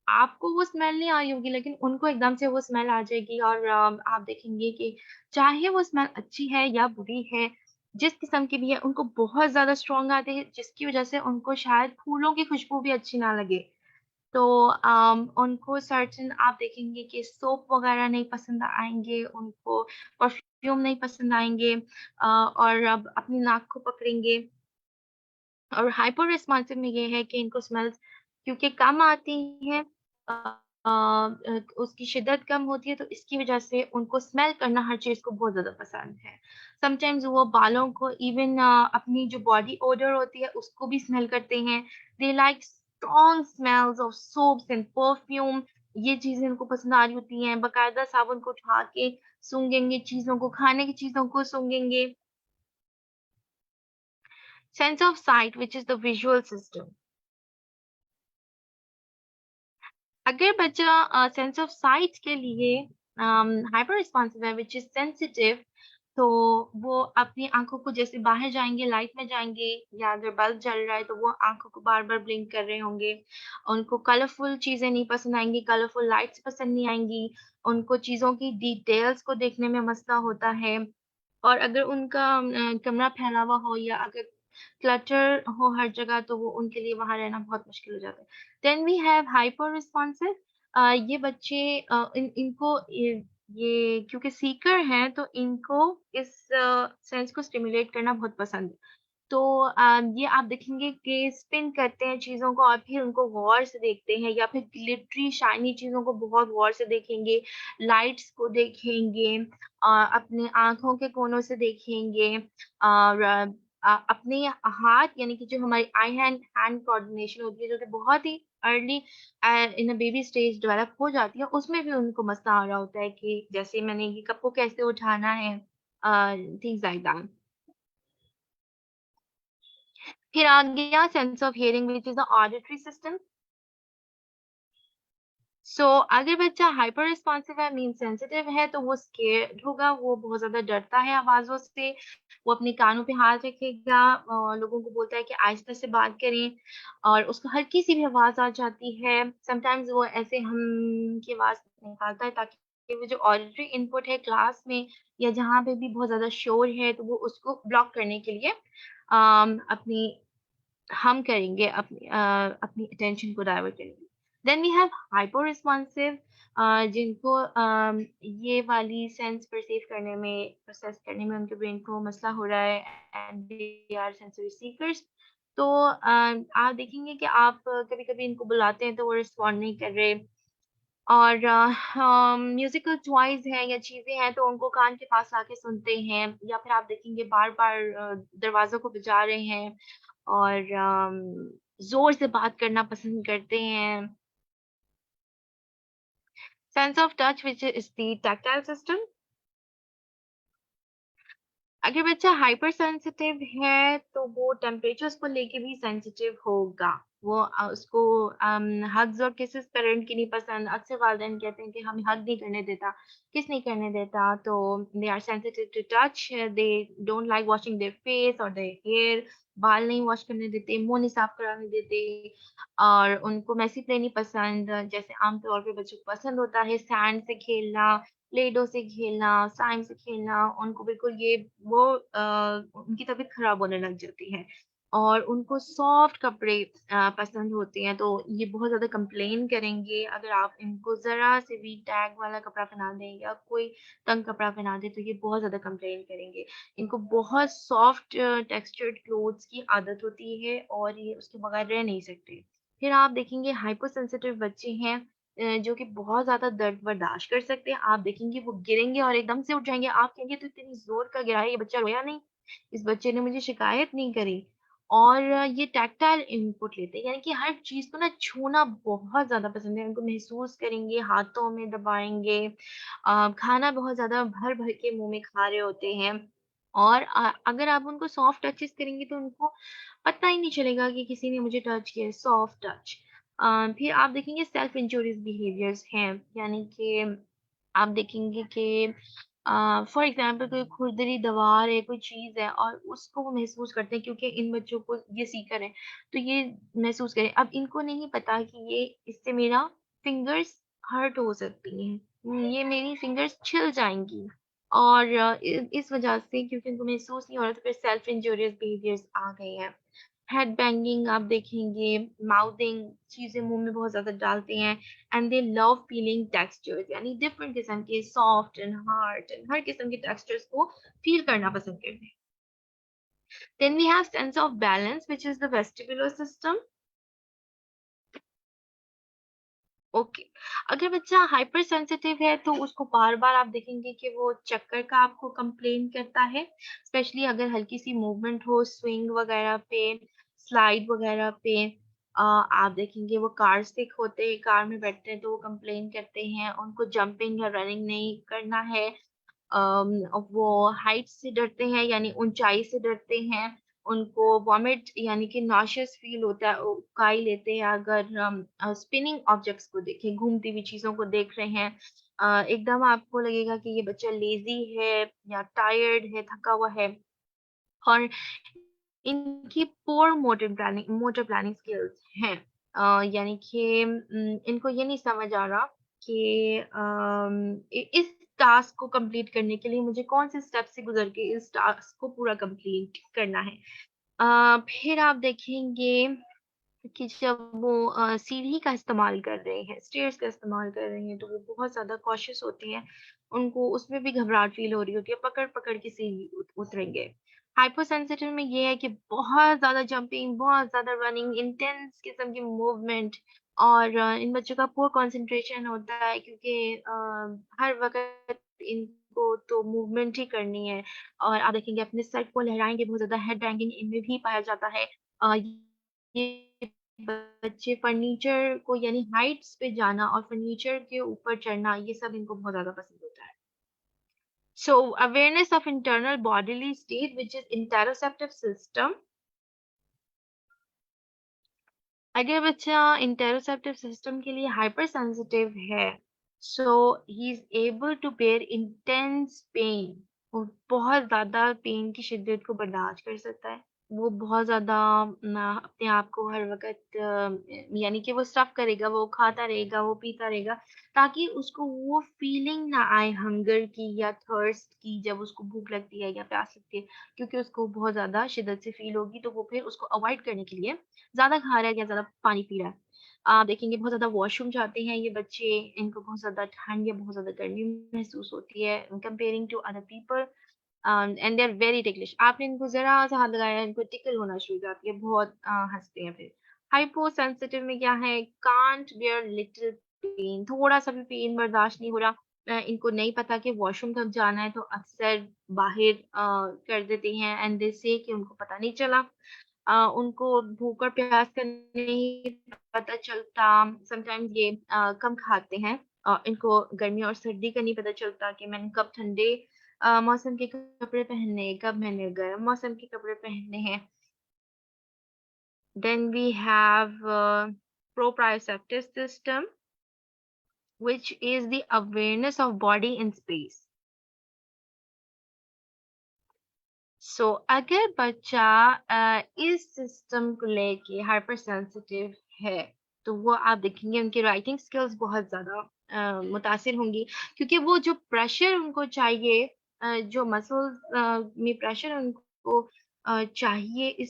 आपको वो स्मेल नहीं आई होगी लेकिन उनको एकदम से वो स्मेल आ जाएगी और आप देखेंगे कि चाहे वो स्मेल अच्छी है या बुरी है जिस किस्म की भी है उनको बहुत ज्यादा स्ट्रॉन्ग आती है जिसकी वजह से उनको शायद फूलों की खुशबू भी अच्छी ना लगे तो उनको सर्टेन आप देखेंगे कि सोप वगैरह नहीं पसंद आएँगे, उनको परफ्यूम नहीं पसंद आएँगे और अब अपनी नाक को पकड़ेंगे और हाइपर रिस्पॉन्सिव में ये है कि इनको स्मेल्स क्योंकि कम आती हैं उसकी शिद्दत कम होती है तो इसकी वजह से उनको स्मेल करना हर चीज़ को बहुत ज़्यादा पसंद है। समटाइम्स वो बालों को इवन अपनी जो बॉडी ओडोर होती है उसको भी स्मेल करते हैं। They like strong smells of soaps and perfume ये चीज़ें उनको पसंद आ रही होती हैं। बाकायदा साबुन को उठा के सूंघेंगे चीज़ों को, खाने की चीज़ों को सूंघेंगे। Sense of sight which is the visual system अगर बच्चा सेंस ऑफ साइट के लिए हाइपर रिस्पॉन्सिव है व्हिच इज सेंसिटिव तो वो अपनी आंखों को जैसे बाहर जाएंगे लाइट में जाएंगे या अगर बल्ब जल रहा है तो वो आंखों को बार बार ब्लिंक कर रहे होंगे उनको कलरफुल चीजें नहीं पसंद आएंगी कलरफुल लाइट्स पसंद नहीं आएंगी उनको चीजों की डिटेल्स को देखने में मसला होता है और अगर उनका कमरा फैला हुआ हो या अगर क्लटर हो हर जगह तो वो उनके लिए वहाँ रहना बहुत मुश्किल हो जाता है। Then we have hyper responsive ये बच्चे इनको ये क्योंकि सीकर हैं तो इनको इस सेंस को स्टिमुलेट करना बहुत पसंद है। तो ये आप देखेंगे कि स्पिन करते हैं चीज़ों को और फिर उनको गौर से देखते हैं या फिर ग्लिटरी शाइनी चीज़ों को बहुत गौर से देखेंगे, लाइट्स को देखेंगे अपनी आँखों के कोनों से देखेंगे और अपने हाथ यानी कि जो हमारी आई हैंड हैंड कोऑर्डिनेशन होती है जो कि बहुत ही early in a baby stage develop हो जाती है, उसमें भी उनको मसला आ रहा होता है कि जैसे मैंने ये कप को कैसे उठाना है थिंग्स लाइक दैट। फिर आ गया sense of hearing which is the auditory system. So अगर बच्चा हाइपर रिस्पॉन्सिव है मीन सेंसिटिव है तो वो स्केर्ड होगा, वो बहुत ज़्यादा डरता है आवाज़ों से, वो अपने कानों पे हाथ रखेगा लोगों को बोलता है कि आहिस्ता से बात करें और उसको हल्की-सी भी आवाज़ आ जाती है। समटाइम्स वो ऐसे की आवाज़ निकालता है ताकि वो जो ऑडिटरी इनपुट है क्लास में या जहाँ पे भी बहुत ज़्यादा शोर है तो वो उसको ब्लॉक करने के लिए अपनी हम करेंगे अपनी अटेंशन को डाइवर्ट करेंगे। Then we have hyper responsive जिनको ये वाली सेंस परसीव करने में प्रोसेस करने में उनके ब्रेन को मसला हो रहा है and they are sensory seekers. तो आप देखेंगे कि आप कभी-कभी इनको बुलाते हैं तो वो रिस्पॉन्ड नहीं कर रहे और म्यूज़िकल टॉयज़ हैं या चीज़ें हैं तो उनको कान के पास लाके सुनते हैं या फिर आप देखेंगे बार-बार दरवाज़ों को बजा रहे हैं और ज़ोर से बात करना पसंद करते हैं। Sense of touch which is the tactile system अगर बच्चा हाइपर सेंसिटिव है, तो वो टेम्परेचर्स को लेके भी सेंसिटिव होगा। वो उसको हग्स और किसेस पेरेंट की नहीं पसंद। अक्सर वालिदैन कहते हैं कि हमें हग नहीं करने देता, किस नहीं करने देता, तो they are sensitive to touch, they don't like washing their face और देयर हेयर, बाल नहीं वॉश करने देते, मुँह नहीं साफ कराने देते और उनको मेसी प्ले नहीं पसंद। जैसे आम तौर पे बच्चों को पसंद होता है सैंड से खेलना, प्ले-डो से खेलना, स्लाइम से खेलना, उनको बिल्कुल ये वो उनकी तबीयत खराब होने लग जाती है और उनको सॉफ्ट कपड़े पसंद होते हैं, तो ये बहुत ज़्यादा कंप्लेन करेंगे अगर आप इनको ज़रा से भी टैग वाला कपड़ा पहना दें या कोई तंग कपड़ा पहना दें, तो ये बहुत ज़्यादा कंप्लेन करेंगे। इनको बहुत सॉफ्ट टेक्सचर्ड क्लोथ्स की आदत होती है और ये उसके बगैर रह नहीं सकते। फिर आप देखेंगे हाइपर सेंसिटिव बच्चे हैं जो कि बहुत ज़्यादा दर्द बर्दाश्त कर सकते हैं। आप देखेंगे वो गिरेंगे और एकदम से उठ जाएँगे। आप कहेंगे तो इतनी ज़ोर का गिरा है, ये बच्चा रोया नहीं? इस बच्चे ने मुझे शिकायत नहीं करी। और ये टैक्टाइल इनपुट लेते हैं, यानी कि हर चीज़ को ना छूना बहुत ज़्यादा पसंद है। उनको महसूस करेंगे, हाथों में दबाएँगे। खाना बहुत ज़्यादा भर-भर के मुँह में खा रहे होते हैं। और अगर आप उनको सॉफ्ट टचेज़ करेंगे तो उनको पता ही नहीं चलेगा कि किसी ने मुझे टच किया है, सॉफ्ट टच। फिर आप देखेंगे सेल्फ इंजूरियस बिहेवियर्स हैं, यानी कि आप देखेंगे कि फॉर एग्ज़ाम्पल कोई खुरदरी दीवार है, कोई चीज़ है और उसको वो महसूस करते हैं क्योंकि इन बच्चों को ये सीकर है, तो ये महसूस करें। अब इनको नहीं पता कि ये इससे मेरा फिंगर्स हर्ट हो सकती हैं, ये मेरी फिंगर्स छिल जाएँगी और इस वजह से क्योंकि उनको महसूस नहीं हो रहा तो फिर सेल्फ इंजूरियस बिहेवियर्स आ गए हैं। हेड बैंगिंग आप देखेंगे, माउथिंग चीज़ें मुँह में बहुत ज़्यादा डालते हैं and they love feeling textures यानी डिफरेंट किस्म के सॉफ्ट एंड हार्ड एंड हर किस्म के टेक्सचर्स को फील करना पसंद करते हैं। Then we have sense of balance which is the vestibular system. Okay, अगर बच्चा हाइपर सेंसिटिव है तो उसको बार-बार आप देखेंगे कि वो चक्कर का आपको कंप्लेन करता है, स्पेशली अगर हल्की-सी मूवमेंट हो स्विंग वगैरह पे, स्लाइड वगैरह पे। आप देखेंगे वो कार सिक होते हैं, कार में बैठते हैं तो वो कंप्लेन करते हैं, उनको जंपिंग या रनिंग नहीं करना है। वो हाइट से डरते हैं यानी ऊँचाई से डरते हैं। उनको वॉमिट यानी कि नॉशियस फ़ील होता है, उबकाई लेते हैं अगर हम स्पिनिंग ऑब्जेक्ट्स को देखें, घूमती हुई चीज़ों को देख रहे हैं। एकदम आपको लगेगा कि ये बच्चा लेज़ी है या टायर्ड है, थका हुआ है और इनकी पुअर मोटर प्लानिंग स्किल्स हैं। यानी कि इनको ये नहीं समझ आ रहा कि इस टास्क को कंप्लीट करने के लिए मुझे कौन से स्टेप से गुज़र के इस टास्क को पूरा कंप्लीट करना है। फिर आप देखेंगे कि जब वो सीढ़ी का इस्तेमाल कर रहे हैं, स्टेयर्स का इस्तेमाल कर रहे हैं, तो वो बहुत ज़्यादा कॉशियस होते हैं। उनको उसमें भी घबराहट फ़ील हो रही होती है, पकड़-पकड़ के सीढ़ी उतरेंगे। हाइपर सेंसिटिव में ये है कि बहुत ज़्यादा जंपिंग, बहुत ज़्यादा रनिंग, इंटेंस किस्म की मूवमेंट और इन बच्चों का पुअर कंसंट्रेशन होता है क्योंकि हर वक़्त इनको तो मूवमेंट ही करनी है और आप देखेंगे अपने सर को लहराएँगे, बहुत ज़्यादा हेड बैंगिंग इनमें भी पाया जाता है। ये बच्चे फर्नीचर को यानी हाइट्स पे जाना और फर्नीचर के ऊपर चढ़ना, ये सब इनको बहुत ज़्यादा पसंद होता है। So, awareness of internal bodily state, which is interoceptive system. अगर बच्चा interoceptive system के लिए हाइपर सेंसिटिव है, so he is able to bear intense pain. वो बहुत ज़्यादा पेन की शिद्दत को बर्दाश्त कर सकता है। वो बहुत ज़्यादा अपने आप को हर वक़्त यानी कि वो स्टफ़ करेगा, वो खाता रहेगा, वो पीता रहेगा, ताकि उसको वो फ़ीलिंग ना आए हंगर की या थर्स्ट की जब उसको भूख लगती है या प्यास लगती है, क्योंकि उसको बहुत ज़्यादा शिद्दत से फ़ील होगी, तो वो फिर उसको अवॉइड करने के लिए ज़्यादा खा रहा है या ज़्यादा पानी पी रहा है। आप देखेंगे बहुत ज़्यादा वॉशरूम जाते हैं ये बच्चे, इनको बहुत ज़्यादा ठंड या बहुत ज़्यादा गर्मी महसूस होती है comparing to other people. And they are very ticklish. आपने इनको ज़रा-सा हाथ लगाया, इनको टिकल होना शुरू हो जाती है, बहुत हँसते हैं फिर। हाइपो सेंसिटिव में क्या है, कांट बेयर लिटिल पेन, थोड़ा-सा भी पेन बर्दाश्त नहीं हो रहा। इनको नहीं पता कि वॉशरूम कब जाना है, तो अक्सर बाहर कर देते हैं एंड दे से कि उनको पता नहीं चला। उनको भूख और प्यास का नहीं पता चलता, समटाइम्स ये कम खाते हैं। इनको गर्मी और सर्दी का नहीं पता चलता कि मैंने कब ठंडे मौसम के कपड़े पहनने, कब मैंने गर्म मौसम के कपड़े पहनने हैं। Then we have proprioceptive system, which is the awareness of body in space. सो अगर बच्चा इस सिस्टम को लेके हाइपर सेंसिटिव है, तो वो आप देखेंगे उनकी राइटिंग स्किल्स बहुत ज़्यादा मुतासिर होंगी, क्योंकि वो जो प्रेशर उनको चाहिए, जो मसल्स में प्रेशर उनको चाहिए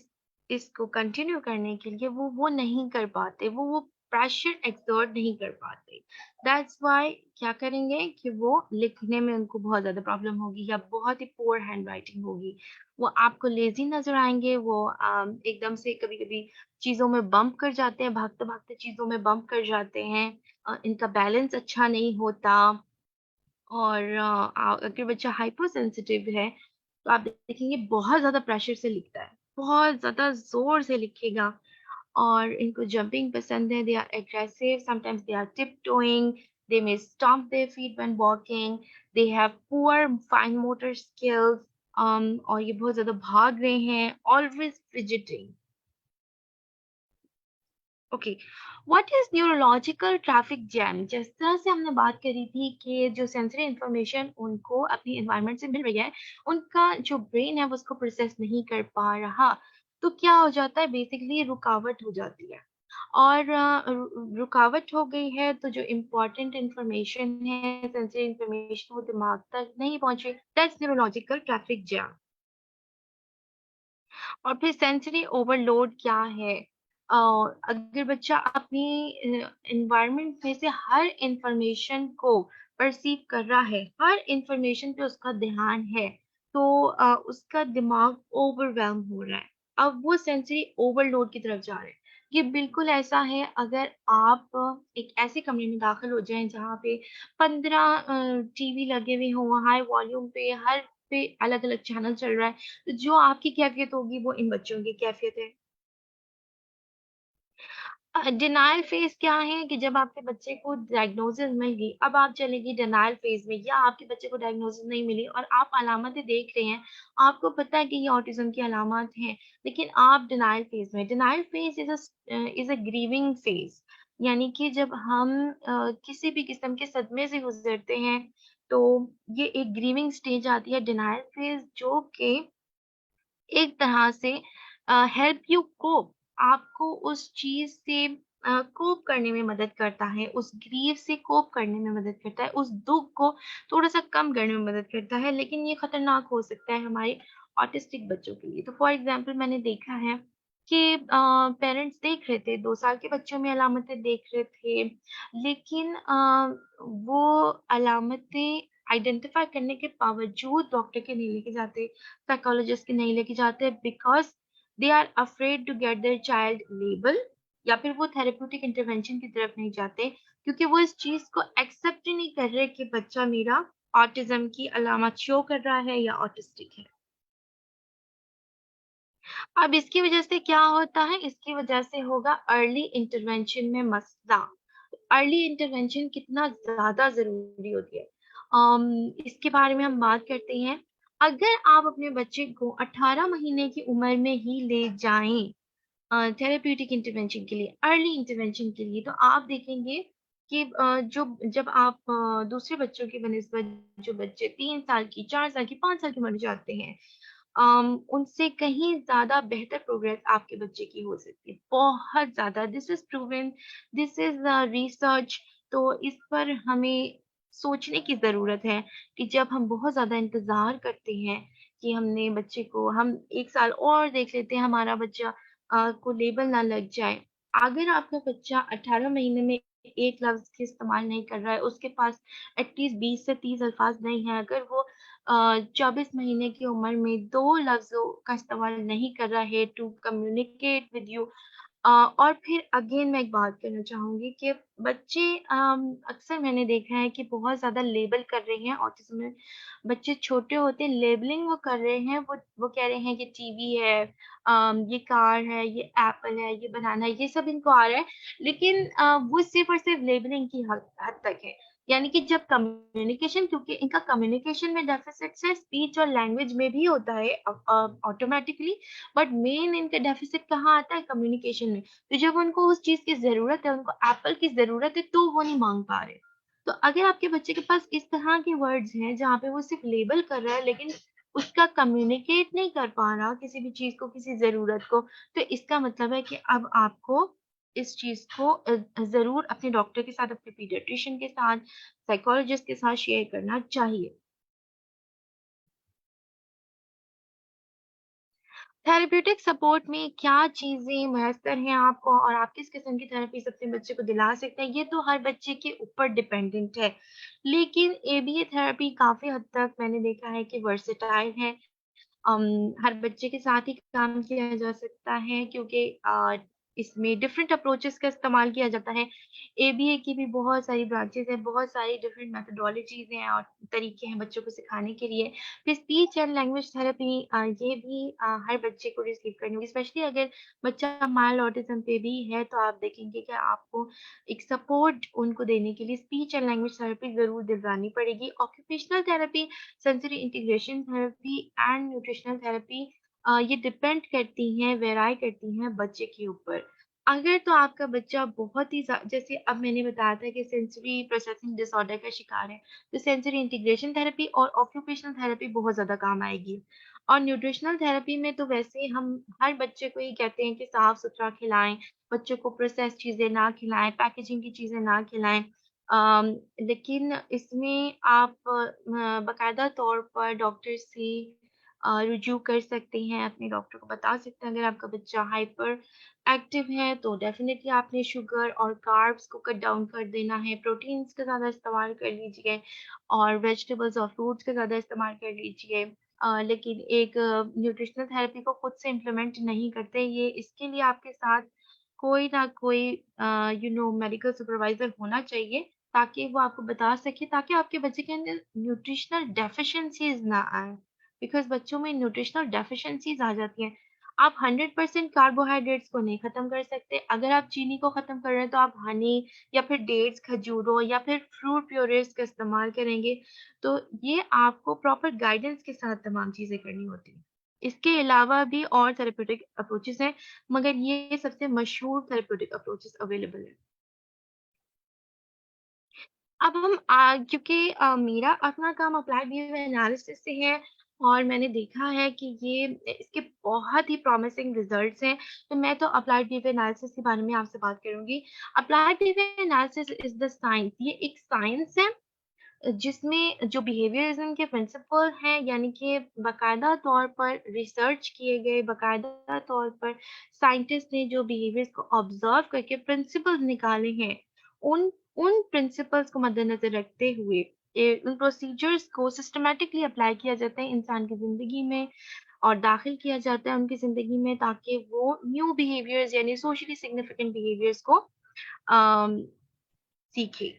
इसको कंटिन्यू करने के लिए, वो नहीं कर पाते, वो प्रेशर एक्सर्ट नहीं कर पाते। दैट्स व्हाई क्या करेंगे कि वो लिखने में उनको बहुत ज़्यादा प्रॉब्लम होगी या बहुत ही पुअर हैंडराइटिंग होगी। वो आपको लेज़ी नज़र आएँगे, वो एकदम से कभी-कभी चीज़ों में बम्प कर जाते हैं, भागते-भागते चीज़ों में बम्प कर जाते हैं। इनका बैलेंस अच्छा नहीं होता और अगर बच्चा हाइपर सेंसिटिव है, तो आप देखेंगे बहुत ज़्यादा प्रेशर से लिखता है, बहुत ज़्यादा ज़ोर से लिखेगा और इनको जंपिंग पसंद है, they are aggressive, sometimes they are tiptoeing, they may stomp their feet when walking, they have poor fine motor skills, और ये बहुत ज़्यादा भाग रहे हैं, always fidgeting. Okay, what is neurological traffic jam? जिस तरह से हमने बात करी थी कि जो सेंसरी इन्फॉर्मेशन उनको अपनी एनवायरनमेंट से मिल रही है, उनका जो ब्रेन है वो उसको प्रोसेस नहीं कर पा रहा, तो क्या हो जाता है बेसिकली रुकावट हो जाती है। और रुकावट हो गई है तो जो इम्पोर्टेंट इन्फॉर्मेशन है, सेंसरी इन्फॉर्मेशन वो दिमाग तक नहीं पहुँची, दैट्स न्यूरोलॉजिकल ट्रैफिक जैम। और फिर सेंसरी ओवरलोड क्या है? अ, अगर बच्चा अपनी एनवायरनमेंट में से हर इंफॉर्मेशन को परसीव कर रहा है, हर इंफॉर्मेशन पे उसका ध्यान है, तो उसका दिमाग ओवरवेल्म हो रहा है। अब वो सेंसरी ओवरलोड की तरफ जा रहे हैं। ये बिल्कुल ऐसा है अगर आप एक ऐसे कमरे में दाखिल हो जाएँ जहाँ पे 15 टीवी लगे हुए हों, हाई वॉल्यूम पे हर पे अलग-अलग चैनल चल रहा है। तो जो आपकी कैफ़ियत होगी वो इन बच्चों की कैफ़ियत है। डिनायल फ़ेज़ क्या है कि जब आपके बच्चे को डायग्नोसिस मिल गई, अब आप चलेंगी डिनायल फ़ेज़ में या आपके बच्चे को डायग्नोसिस नहीं मिली और आप अलामतें देख रहे हैं, आपको पता है कि ये ऑटिज़्म की अलामत हैं, लेकिन आप डिनायल फ़ेज़ में denial phase is a grieving phase, यानी कि जब हम किसी भी किस्म के सदमे से गुज़रते हैं, तो ये एक ग्रीविंग स्टेज आती है डिनायल फ़ेज़ जो कि एक तरह से हेल्प यू कोप, आपको उस चीज़ से कोप करने में मदद करता है, उस ग्रीफ से कोप करने में मदद करता है, उस दुःख को थोड़ा-सा कम करने में मदद करता है, लेकिन ये खतरनाक हो सकता है हमारे ऑटिस्टिक बच्चों के लिए। तो फॉर एग्ज़ाम्पल मैंने देखा है कि पेरेंट्स देख रहे थे, 2 साल के बच्चों में अलामतें देख रहे थे, लेकिन वो अलामतें आइडेंटिफ़ाई करने के बावजूद डॉक्टर के नहीं लेके जाते, साइकोलॉजिस्ट के नहीं लेके जाते because they are afraid to get their child label, या फिर वो थेरेप्यूटिक इंटरवेंशन की तरफ नहीं जाते क्योंकि वो इस चीज़ को एक्सेप्ट ही नहीं कर रहे कि बच्चा मेरा ऑटिज़्म की अलामत शो कर रहा है या ऑटिस्टिक है। अब इसकी वजह से क्या होता है? इसकी वजह से होगा अर्ली इंटरवेंशन में मसला। अर्ली इंटरवेंशन कितना ज़्यादा ज़रूरी होती है। इसके बारे में हम बात करते हैं। अगर आप अपने बच्चे को 18 महीने की उम्र में ही ले जाएँ थेरेप्यूटिक इंटरवेंशन के लिए, अर्ली इंटरवेंशन के लिए, तो आप देखेंगे कि जो जब आप दूसरे बच्चों की बनिस्बत जो बच्चे 3 साल की, 4 साल की, 5 साल की उम्र में जाते हैं, उनसे कहीं ज़्यादा बेहतर प्रोग्रेस आपके बच्चे की हो सकती है, बहुत ज़्यादा। This is proven, this is research. तो इस पर हमें सोचने की ज़रूरत है कि जब हम बहुत ज़्यादा इंतज़ार करते हैं कि हमने बच्चे को हम 1 साल और देख लेते हैं, हमारा बच्चा को लेबल ना लग जाए। अगर आपका बच्चा 18 महीने में एक लफ्ज़ भी इस्तेमाल नहीं कर रहा है, उसके पास एटलीस्ट 20 से 30 अल्फ़ाज़ नहीं हैं, अगर वो 24 महीने की उम्र में 2 लफ्ज़ों का इस्तेमाल नहीं कर रहा है टू कम्युनिकेट विद यू, और फिर अगेन मैं एक बात कहना चाहूँगी कि बच्चे अक्सर मैंने देखा है कि बहुत ज़्यादा लेबल कर रहे हैं ऑटिज़्म में। बच्चे छोटे होते लेबलिंग वो कर रहे हैं, वो कह रहे हैं कि टीवी है, ये कार है, ये एप्पल है, ये बनाना है, ये सब इनको आ रहा है। लेकिन वो सिर्फ़ और सिर्फ़ लेबलिंग की हद हद तक है। यानी कि जब कम्युनिकेशन, क्योंकि इनका कम्युनिकेशन में डेफिसिट्स है, स्पीच और लैंग्वेज में भी होता है ऑटोमेटिकली, बट मेन इनका डेफिसिट कहाँ आता है? कम्युनिकेशन में। तो जब उनको उस चीज़ की ज़रूरत है, उनको एप्पल की ज़रूरत है, तो वो नहीं माँग पा रहे। तो अगर आपके बच्चे के पास इस तरह के वर्ड्स हैं, जहाँ पे वो सिर्फ़ लेबल कर रहा है, लेकिन उसका कम्युनिकेट नहीं कर पा रहा किसी भी चीज़ को, किसी ज़रूरत को, तो इसका मतलब है कि अब आपको इस चीज़ को ज़रूर अपने डॉक्टर के साथ, अपने पीडियाट्रिशियन के साथ, साइकोलॉजिस्ट के साथ शेयर करना चाहिए। थेरेप्यूटिक सपोर्ट में क्या चीज़ें मुयस्सर हैं आपको और आप किस किस्म की थेरेपी से अपने बच्चे को दिला सकते हैं, ये तो हर बच्चे के ऊपर डिपेंडेंट है। लेकिन एबीए थेरेपी काफ़ी हद तक मैंने देखा है कि वर्सेटाइल है। हर बच्चे के साथ ही काम किया जा सकता है, क्योंकि इसमें डिफरेंट अप्रोचेस का इस्तेमाल किया जाता है। एबीए की भी बहुत सारी ब्रांचेज़ हैं, बहुत सारी डिफरेंट मेथोडोलॉजीज़ हैं और तरीके हैं बच्चों को सिखाने के लिए। फिर स्पीच एंड लैंग्वेज थेरेपी, ये भी हर बच्चे को रिसीव करनी होगी, स्पेशली अगर बच्चा माइल्ड ऑटिज़्म पे भी है, तो आप देखेंगे कि आपको एक सपोर्ट उनको देने के लिए स्पीच एंड लैंग्वेज थेरेपी ज़रूर दिलवानी पड़ेगी। Occupational therapy, sensory integration therapy and nutritional therapy, ये डिपेंड करती हैं, वेरी करती हैं बच्चे के ऊपर। अगर तो आपका बच्चा बहुत ही जैसे अब मैंने बताया था कि सेंसरी प्रोसेसिंग डिसऑर्डर का शिकार है, तो सेंसरी इंटीग्रेशन थेरेपी और ऑक्यूपेशनल थेरेपी बहुत ज़्यादा काम आएगी। और न्यूट्रिशनल थेरेपी में तो वैसे हम हर बच्चे को ये कहते हैं कि साफ-सुथरा खिलाएँ, बच्चों को प्रोसेस्ड चीज़ें ना खिलाएँ, पैकेजिंग की चीज़ें ना खिलाएँ। लेकिन इसमें आप बाकायदा तौर पर डॉक्टर से रुजू कर सकते हैं, अपने डॉक्टर को बता सकते हैं अगर आपका बच्चा हाइपर एक्टिव है, तो डेफ़िनिटली आपने शुगर और कार्ब्स को कट डाउन कर देना है, प्रोटीन्स का ज़्यादा इस्तेमाल कर लीजिए और वेजिटेबल्स और फ्रूट्स का ज़्यादा इस्तेमाल कर लीजिए। लेकिन एक न्यूट्रिशनल थेरेपी को खुद से इम्प्लीमेंट नहीं करते, ये इसके लिए आपके साथ कोई ना कोई मेडिकल सुपरवाइज़र होना चाहिए, ताकि वो आपको बता सके, ताकि आपके बच्चे के अंदर न्यूट्रिशनल डेफिशिएंसीज़ ना आएँ। बिकॉज़ बच्चों में न्यूट्रिशनल डेफिशिएंसीज़ आ जाती हैं। आप 100% कार्बोहाइड्रेट्स को नहीं ख़त्म कर सकते। अगर आप चीनी को ख़त्म कर रहे हैं, तो आप हनी या फिर डेट्स, खजूरों या फिर फ्रूट प्यूरीज़ का इस्तेमाल करेंगे। तो ये आपको प्रॉपर गाइडेंस के साथ तमाम चीज़ें करनी होती हैं। इसके अलावा भी और थेरेप्यूटिक अप्रोचेज़ हैं, मगर ये सबसे मशहूर थेरेप्यूटिक अप्रोचेज़ अवेलेबल हैं। अब हम क्योंकि मेरा अपना काम अप्लाइड बिहेवियर एनालिसिस से है और मैंने देखा है कि ये इसके बहुत ही प्रॉमिसिंग रिजल्ट्स हैं, तो मैं तो अप्लाइड बिहेवियर एनालिसिस के बारे में आपसे बात करूँगी। Applied behaviour analysis is the science, ये एक साइंस है जिसमें जो बिहेवियरिज़्म के प्रिंसिपल हैं, यानी कि बाकायदा तौर पर रिसर्च किए गए, बाकायदा तौर पर साइंटिस्ट ने जो बिहेवियर्स को ऑब्ज़र्व करके प्रिंसिपल्स निकाले हैं, उन उन प्रिंसिपल्स को मद्देनज़र रखते हुए उन प्रोसीजर्स को सिस्टमैटिकली अप्लाई किया जाता है इंसान की ज़िंदगी में और दाखिल किया जाता है उनकी ज़िंदगी में, ताकि वो न्यू बिहेवियर्स यानी सोशली सिग्निफिकेंट बिहेवियर्स को अम, सीखे।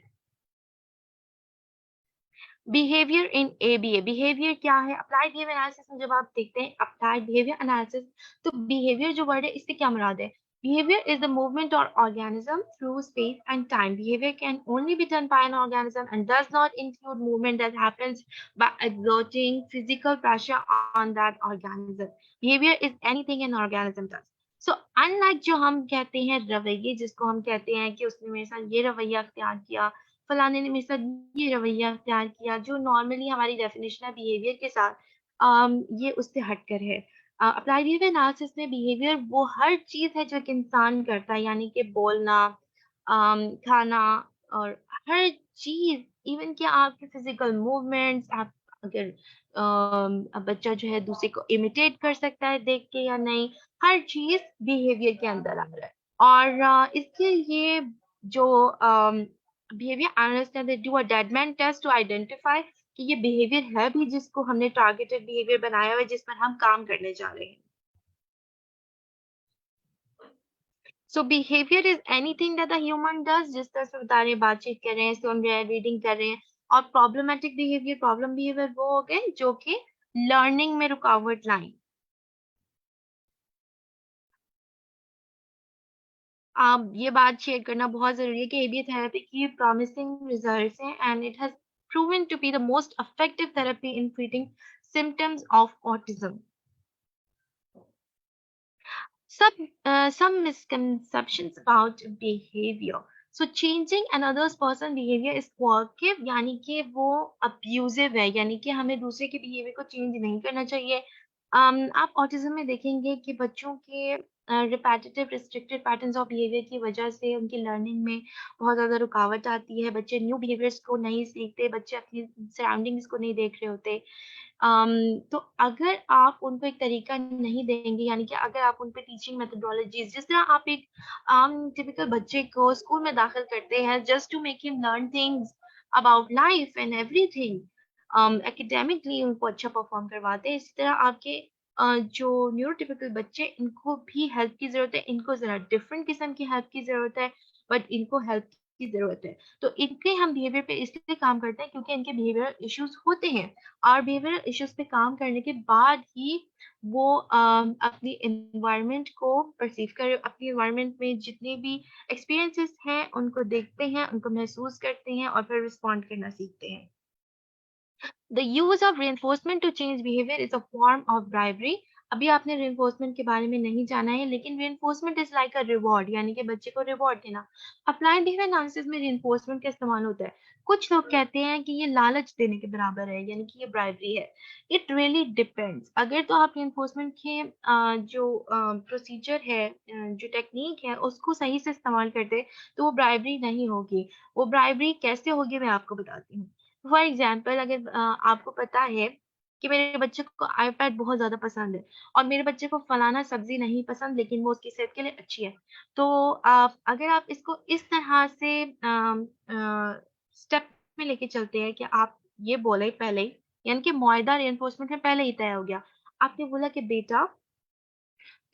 बिहेवियर इन एबीए, बिहेवियर क्या है? अप्लाइड बिहेवियर एनालिसिस में जब आप देखते हैं अप्लाइड बिहेवियर एनालिसिस, तो बिहेवियर जो वर्ड है इससे क्या मुराद है? बिहेवियर इज द मूवमेंट और organism through space and time. Behaviour can only be done by an organism and does not include movement that happens by exerting physical pressure on that organism. Behavior is anything an organism does. So unlike जो हम कहते हैं रवैये, जिसको हम कहते हैं कि उसने मेरे साथ ये रवैया अख्तियार किया, फलाने ने मेरे साथ ये रवैया अख्तियार किया, जो नॉर्मली हमारी डेफिनिशन है बिहेवियर के साथ, ये उससे हटकर है। अप्लाइड बिहेवियर एनालिसिस में बिहेवियर वो हर चीज़ है जो एक इंसान करता है, यानी कि बोलना, खाना और हर चीज़, इवन कि आपके फिज़िकल मूवमेंट्स, आप अगर बच्चा जो है दूसरे को इमिटेट कर सकता है देख के या नहीं, हर चीज़ बिहेवियर के अंदर आ रहा है। और इसके लिए जो बिहेवियर एनालिस्ट है, they do a dead man test to identify कि ये बिहेवियर है भी जिसको हमने टारगेटेड बिहेवियर बनाया हुआ है, जिस पर हम काम करने जा रहे हैं। So behaviour is anything that the human does, जिस तरह से बता रहे हैं, बातचीत कर रहे हैं, सुन रहे हैं, रीडिंग कर रहे हैं। और प्रॉब्लमैटिक बिहेवियर, प्रॉब्लम बिहेवियर वो हो गए जो कि लर्निंग में रुकावट लाएं। ये बात शेयर करना बहुत ज़रूरी है कि एबीए थेरेपी की प्रॉमिसिंग रिजल्ट्स हैं and it has proven to be the most effective therapy in treating symptoms of autism. Some misconceptions about behavior. So changing another person behavior is coercive, यानी कि वो abusive है, यानी कि हमें दूसरे के behavior को change नहीं करना चाहिए। आप autism में देखेंगे कि बच्चों के repetitive restricted patterns of behavior की वजह से उनकी learning में बहुत ज़्यादा रुकावट आती है। बच्चे new behaviors को नहीं सीखते, बच्चे अपनी surroundings को नहीं देख रहे होते। अम, तो अगर आप उनको एक तरीका नहीं देंगे यानी कि अगर आप उन पे टीचिंग मेथोडोलॉजीज़ जिस तरह आप एक आम टिपिकल बच्चे को स्कूल में दाखिल करते हैं just to make him learn things about life and everything academically उनको अच्छा परफॉर्म करवाते हैं इसी तरह आपके जो न्यूरोटिपिकल बच्चे इनको भी हेल्प की ज़रूरत है, इनको ज़रा डिफरेंट किस्म की हेल्प की ज़रूरत है, बट इनको हेल्प की ज़रूरत है। तो इनके हम बिहेवियर पे इसलिए काम करते हैं क्योंकि इनके बिहेवियरल इश्यूज़ होते हैं। और बिहेवियरल इश्यूज़ पे काम करने के बाद ही वो अपनी एनवायरनमेंट को परसीव कर अपनी एनवायरनमेंट में जितने भी एक्सपीरियंसेस हैं, उनको देखते हैं, उनको महसूस करते हैं और फिर रिस्पॉन्ड करना सीखते हैं। The use of reinforcement to change behavior is a form of bribery. अभी आपने reinforcement के बारे में नहीं जाना है, लेकिन reinforcement is like a reward, यानी कि बच्चे को रिवॉर्ड देना। Applied behavior analysis में reinforcement का इस्तेमाल होता है। कुछ लोग कहते हैं कि ये लालच देने के बराबर है, यानी कि ये bribery है। It really depends. अगर तो आप reinforcement के जो प्रोसीजर है, जो टेक्निक है, उसको सही से इस्तेमाल करते, तो वो bribery नहीं होगी। वो bribery कैसे होगी, मैं आपको बताती हूँ। फॉर एग्ज़ाम्पल अगर आपको पता है कि मेरे बच्चे को आईपैड बहुत ज़्यादा पसंद है और मेरे बच्चे को फलाना सब्ज़ी नहीं पसंद लेकिन वो उसकी सेहत के लिए अच्छी है। तो अगर आप इसको इस तरह से स्टेप में लेके चलते हैं कि आप ये बोले पहले ही यानी कि मुआहिदा रिइंफोर्समेंट में पहले ही तय हो गया। आपने बोला कि बेटा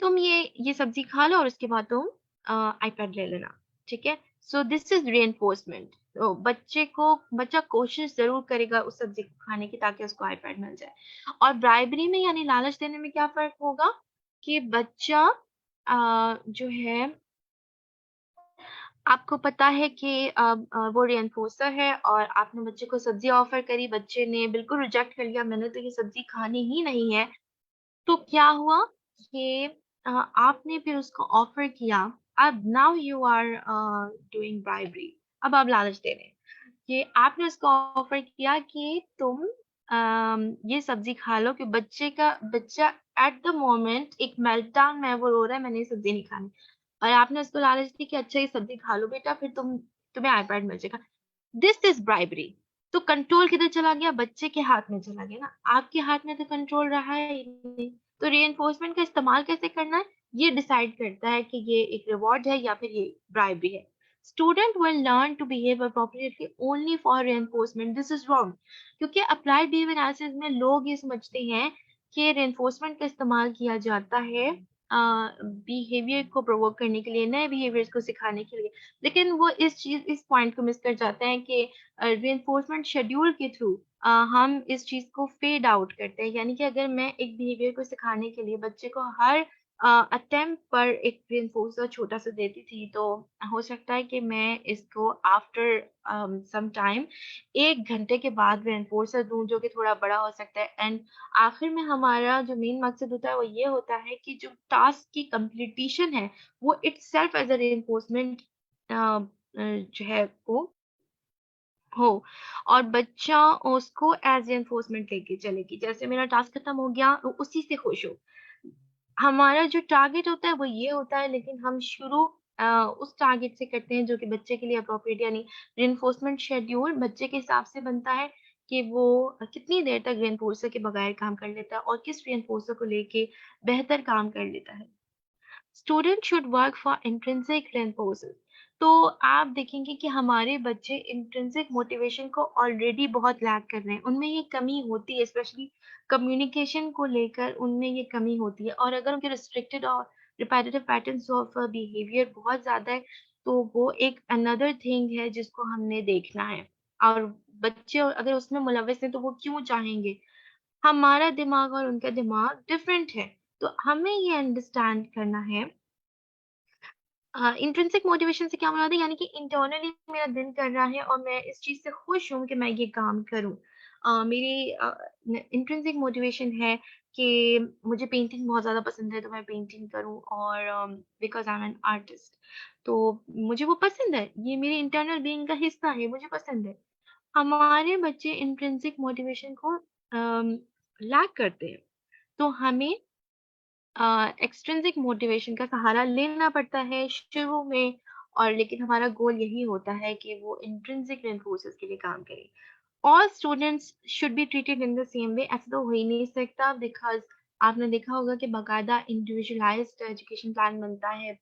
तुम ये सब्ज़ी खा लो और उसके बाद तुम आईपैड ले लेना, ठीक है? So this is reinforcement. तो बच्चा कोशिश ज़रूर करेगा उस सब्ज़ी को खाने की ताकि उसको आईपैड मिल जाए। और ब्राइबरी में यानी लालच देने में क्या फ़र्क होगा कि बच्चा जो है आपको पता है कि वो रिइंफोर्सर है और आपने बच्चे को सब्ज़ी ऑफ़र करी, बच्चे ने बिल्कुल रिजेक्ट कर लिया, मैंने तो ये सब्ज़ी खानी ही नहीं है। तो क्या हुआ कि आपने फिर उसको ऑफ़र किया, अब now you are doing bribery, अब आप लालच दे रहे हैं, कि आपने उसको ऑफ़र किया कि तुम ये सब्ज़ी खा लो कि बच्चा एट द मोमेंट एक मेल्टडाउन में वो रो रहा है, मैंने ये सब्ज़ी नहीं खानी। और आपने उसको लालच दी कि अच्छा ये सब्ज़ी खा लो बेटा, फिर तुम्हें आईपैड मिल जाएगा। This is bribery. तो कंट्रोल किधर चला गया? बच्चे के हाथ में चला गया ना, आपके हाथ में तो कंट्रोल रहा ही नहीं। तो रीइंफोर्समेंट का इस्तेमाल कैसे करना है, ये डिसाइड करता है कि ये एक रिवॉर्ड है या फिर ये ब्राइबरी है। Student will learn to behave appropriately only for reinforcement, this is wrong. क्योंकि अप्लाइड बिहेवियर एनालिसिस में लोग ये समझते हैं कि रीइंफोर्समेंट का इस्तेमाल किया जाता है बिहेवियर को प्रोवोक करने के लिए, नए बिहेवियर्स को सिखाने के लिए। लेकिन वो इस पॉइंट को मिस कर जाते हैं कि रीइंफोर्समेंट शेड्यूल के थ्रू हम इस चीज़ को फेड आउट करते हैं। यानी कि अगर मैं एक बिहेवियर को सिखाने के लिए बच्चे को हर अटेम्प्ट पर एक रीइंफोर्सर छोटा-सा देती थी, तो हो सकता है कि मैं इसको आफ्टर सम टाइम 1 घंटे के बाद रीइंफोर्सर दूँ, जो कि थोड़ा बड़ा हो सकता है एंड आखिर में हमारा जो मेन मकसद होता है, वो ये होता है कि जो टास्क की कंप्लीशन है, वो इटसेल्फ एज़ अ रीइंफोर्समेंट जो है वो हो और बच्चा उसको एज़ रिइंफोर्समेंट लेके चले कि जैसे मेरा टास्क खत्म हो गया, वो उसी से खुश हो। हमारा जो टारगेट होता है वो ये होता है लेकिन हम शुरू उस टारगेट से करते हैं जो कि बच्चे के लिए एप्रोप्रिएट यानी रिइंफोर्समेंट शेड्यूल बच्चे के हिसाब से बनता है कि वो कितनी देर तक रिइंफोर्सर के बगैर काम कर लेता है और किस रिइंफोर्सर को लेके बेहतर काम कर लेता है। Student should work for intrinsic reinforces. तो आप देखेंगे कि हमारे बच्चे इंट्रिंसिक मोटिवेशन को ऑलरेडी बहुत लैक कर रहे हैं, उनमें ये कमी होती है, स्पेशली कम्युनिकेशन को लेकर उनमें ये कमी होती है और अगर उनके रिस्ट्रिक्टेड और रिपेटिटिव पैटर्न्स ऑफ बिहेवियर बहुत ज़्यादा है, तो वो एक अनदर थिंग है जिसको हमने देखना है और बच्चे अगर उसमें मुलविस हैं तो वो क्यों चाहेंगे? हमारा दिमाग और उनका दिमाग डिफरेंट है, तो हमें ये अंडरस्टैंड करना है इंट्रिंसिक मोटिवेशन से क्या मुराद है? यानी कि इंटरनली मेरा दिल कर रहा है और मैं इस चीज़ से खुश हूँ कि मैं ये काम करूँ। मेरी इंट्रिंसिक मोटिवेशन है कि मुझे पेंटिंग बहुत ज़्यादा पसंद है, तो मैं पेंटिंग करूँ और because I am an artist, तो मुझे वो पसंद है। ये मेरे इंटरनल बीइंग का हिस्सा है, मुझे पसंद है। हमारे बच्चे इंट्रिंसिक मोटिवेशन को लैक करते हैं, तो हमें एक्सट्रिंसिक मोटिवेशन का सहारा लेना पड़ता है शुरू में, और लेकिन हमारा गोल यही होता है कि वो इंट्रिंसिक रिसोर्सेज के लिए काम करें। All students should be treated in the same way, ऐसा तो हो ही नहीं सकता, बिकॉज आपने देखा होगा कि बाकायदा इंडिविजुअलाइज्ड एजुकेशन प्लान बनता है,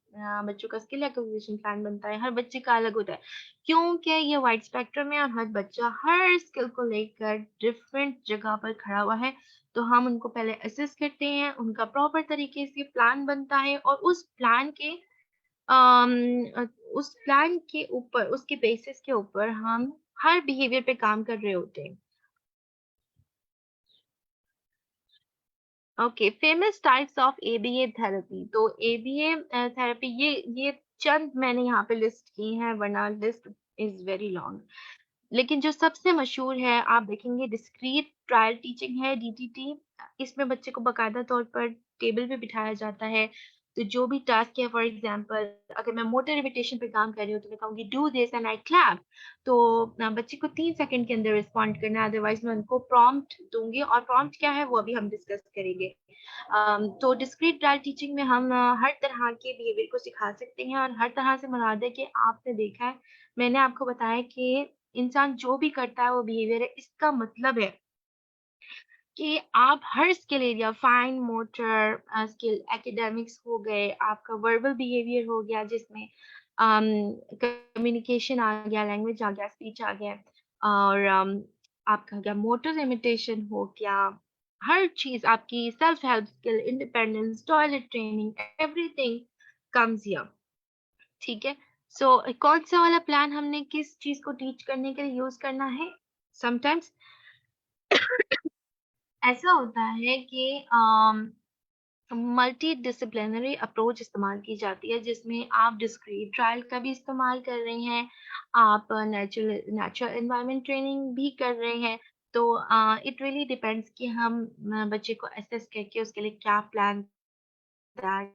बच्चों का स्किल एक्विजिशन प्लान बनता है, हर बच्चे का अलग होता है, क्योंकि ये वाइड स्पेक्ट्रम है और हर बच्चा हर स्किल को लेकर डिफरेंट जगह पर खड़ा हुआ है। तो हम उनको पहले असेस करते हैं, उनका प्रॉपर तरीके से प्लान बनता है और अम, अ, उस प्लान के ऊपर, उसके बेसिस के ऊपर हम हर बिहेवियर पे काम कर रहे होते हैं। Okay, famous types of ABA therapy. तो एबीए थेरेपी, ये चंद मैंने यहाँ पे लिस्ट की हैं, वरना लिस्ट इज वेरी लॉन्ग। लेकिन जो सबसे मशहूर है, आप देखेंगे, डिस्क्रीट ट्रायल टीचिंग है, डीटीटी। इसमें बच्चे को बाकायदा तौर पर टेबल पे बिठाया जाता है। तो जो भी टास्क है, फॉर एग्जांपल अगर मैं मोटर रिपीटेशन पे काम कर रही हूँ, तो मैं कहूँगी do this and I clap. तो बच्चे को 3 सेकंड के अंदर रिस्पॉन्ड करना है, अदरवाइज मैं उनको प्रॉम्प्ट दूंगी, और प्रॉम्प्ट क्या है वो अभी हम डिस्कस करेंगे। तो डिस्क्रीट ट्रायल टीचिंग में हम हर तरह के बिहेवियर को सिखा सकते हैं, और हर तरह से मुराद है कि आपने देखा है, मैंने आपको बताया कि इंसान जो भी करता है वो बिहेवियर है। इसका मतलब है कि आप हर skill area, fine motor skill, academics हो गए, आपका वर्बल बिहेवियर हो गया जिसमें कम्युनिकेशन आ गया, लैंग्वेज आ गया, स्पीच आ गया, और आपका क्या मोटर इमिटेशन हो गया, हर चीज आपकी, self help skill, independence, toilet training, everything comes here. ठीक है। सो कौन सा वाला प्लान हमने किस चीज को टीच करने के लिए यूज करना है? समटाइम्स ऐसा होता है कि मल्टी डिसिप्लिनरी अप्रोच इस्तेमाल की जाती है, जिसमें आप डिस्क्रीट ट्रायल का भी इस्तेमाल कर रहे हैं, आप नेचुरल नेचुरल एनवायरनमेंट ट्रेनिंग भी कर रहे हैं। तो इट रियली डिपेंड्स कि हम बच्चे को असेस करके उसके लिए क्या प्लान तैयार।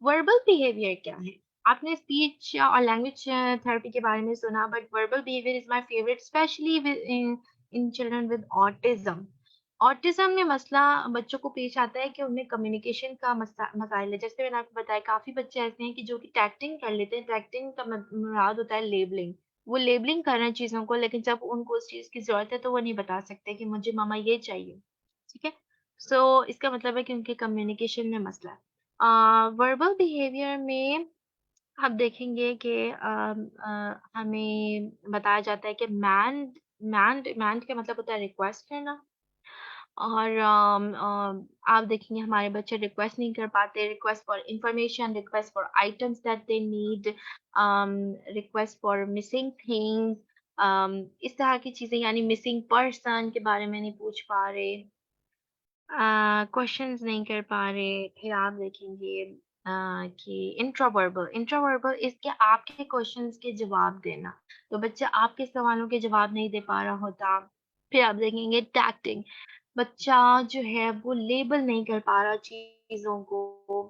वर्बल बिहेवियर क्या है? आपने स्पीच और लैंग्वेज थेरेपी के बारे में सुना, but verbal behaviour is my favourite, specially in in children with autism. Autism में मसला बच्चों को पेश आता है कि उन्हें कम्युनिकेशन का मसाइल है। जैसे मैंने आपको बताया, काफी बच्चे ऐसे हैं कि जो कि टैक्टिंग कर लेते हैं। टैक्टिंग का मुराद होता है लेबलिंग। वो लेबलिंग कर रहे हैं चीजों को, लेकिन जब उनको उस चीज की जरूरत है तो वो नहीं बता सकते कि मुझे मामा ये चाहिए। ठीक है। सो इसका मतलब है कि उनके कम्युनिकेशन में मसला है। वर्बल बिहेवियर में आप देखेंगे कि हमें बताया जाता है कि मैंड का मतलब होता है रिक्वेस्ट करना। और आप देखेंगे हमारे बच्चे रिक्वेस्ट नहीं कर पाते, request for information, request for items that they need, request for missing things, इस तरह की चीजें, यानी मिसिंग पर्सन के बारे में नहीं पूछ पा रहे, क्वेश्चंस नहीं कर पा रहे। फिर आप देखेंगे कि इंट्रोवर्बल, इंट्रोवर्बल इसके आपके क्वेश्चंस के जवाब देना, तो बच्चा आपके सवालों के जवाब नहीं दे पा रहा होता। फिर आप देखेंगे टैक्टिंग, बच्चा जो है वो लेबल नहीं कर पा रहा चीजों को।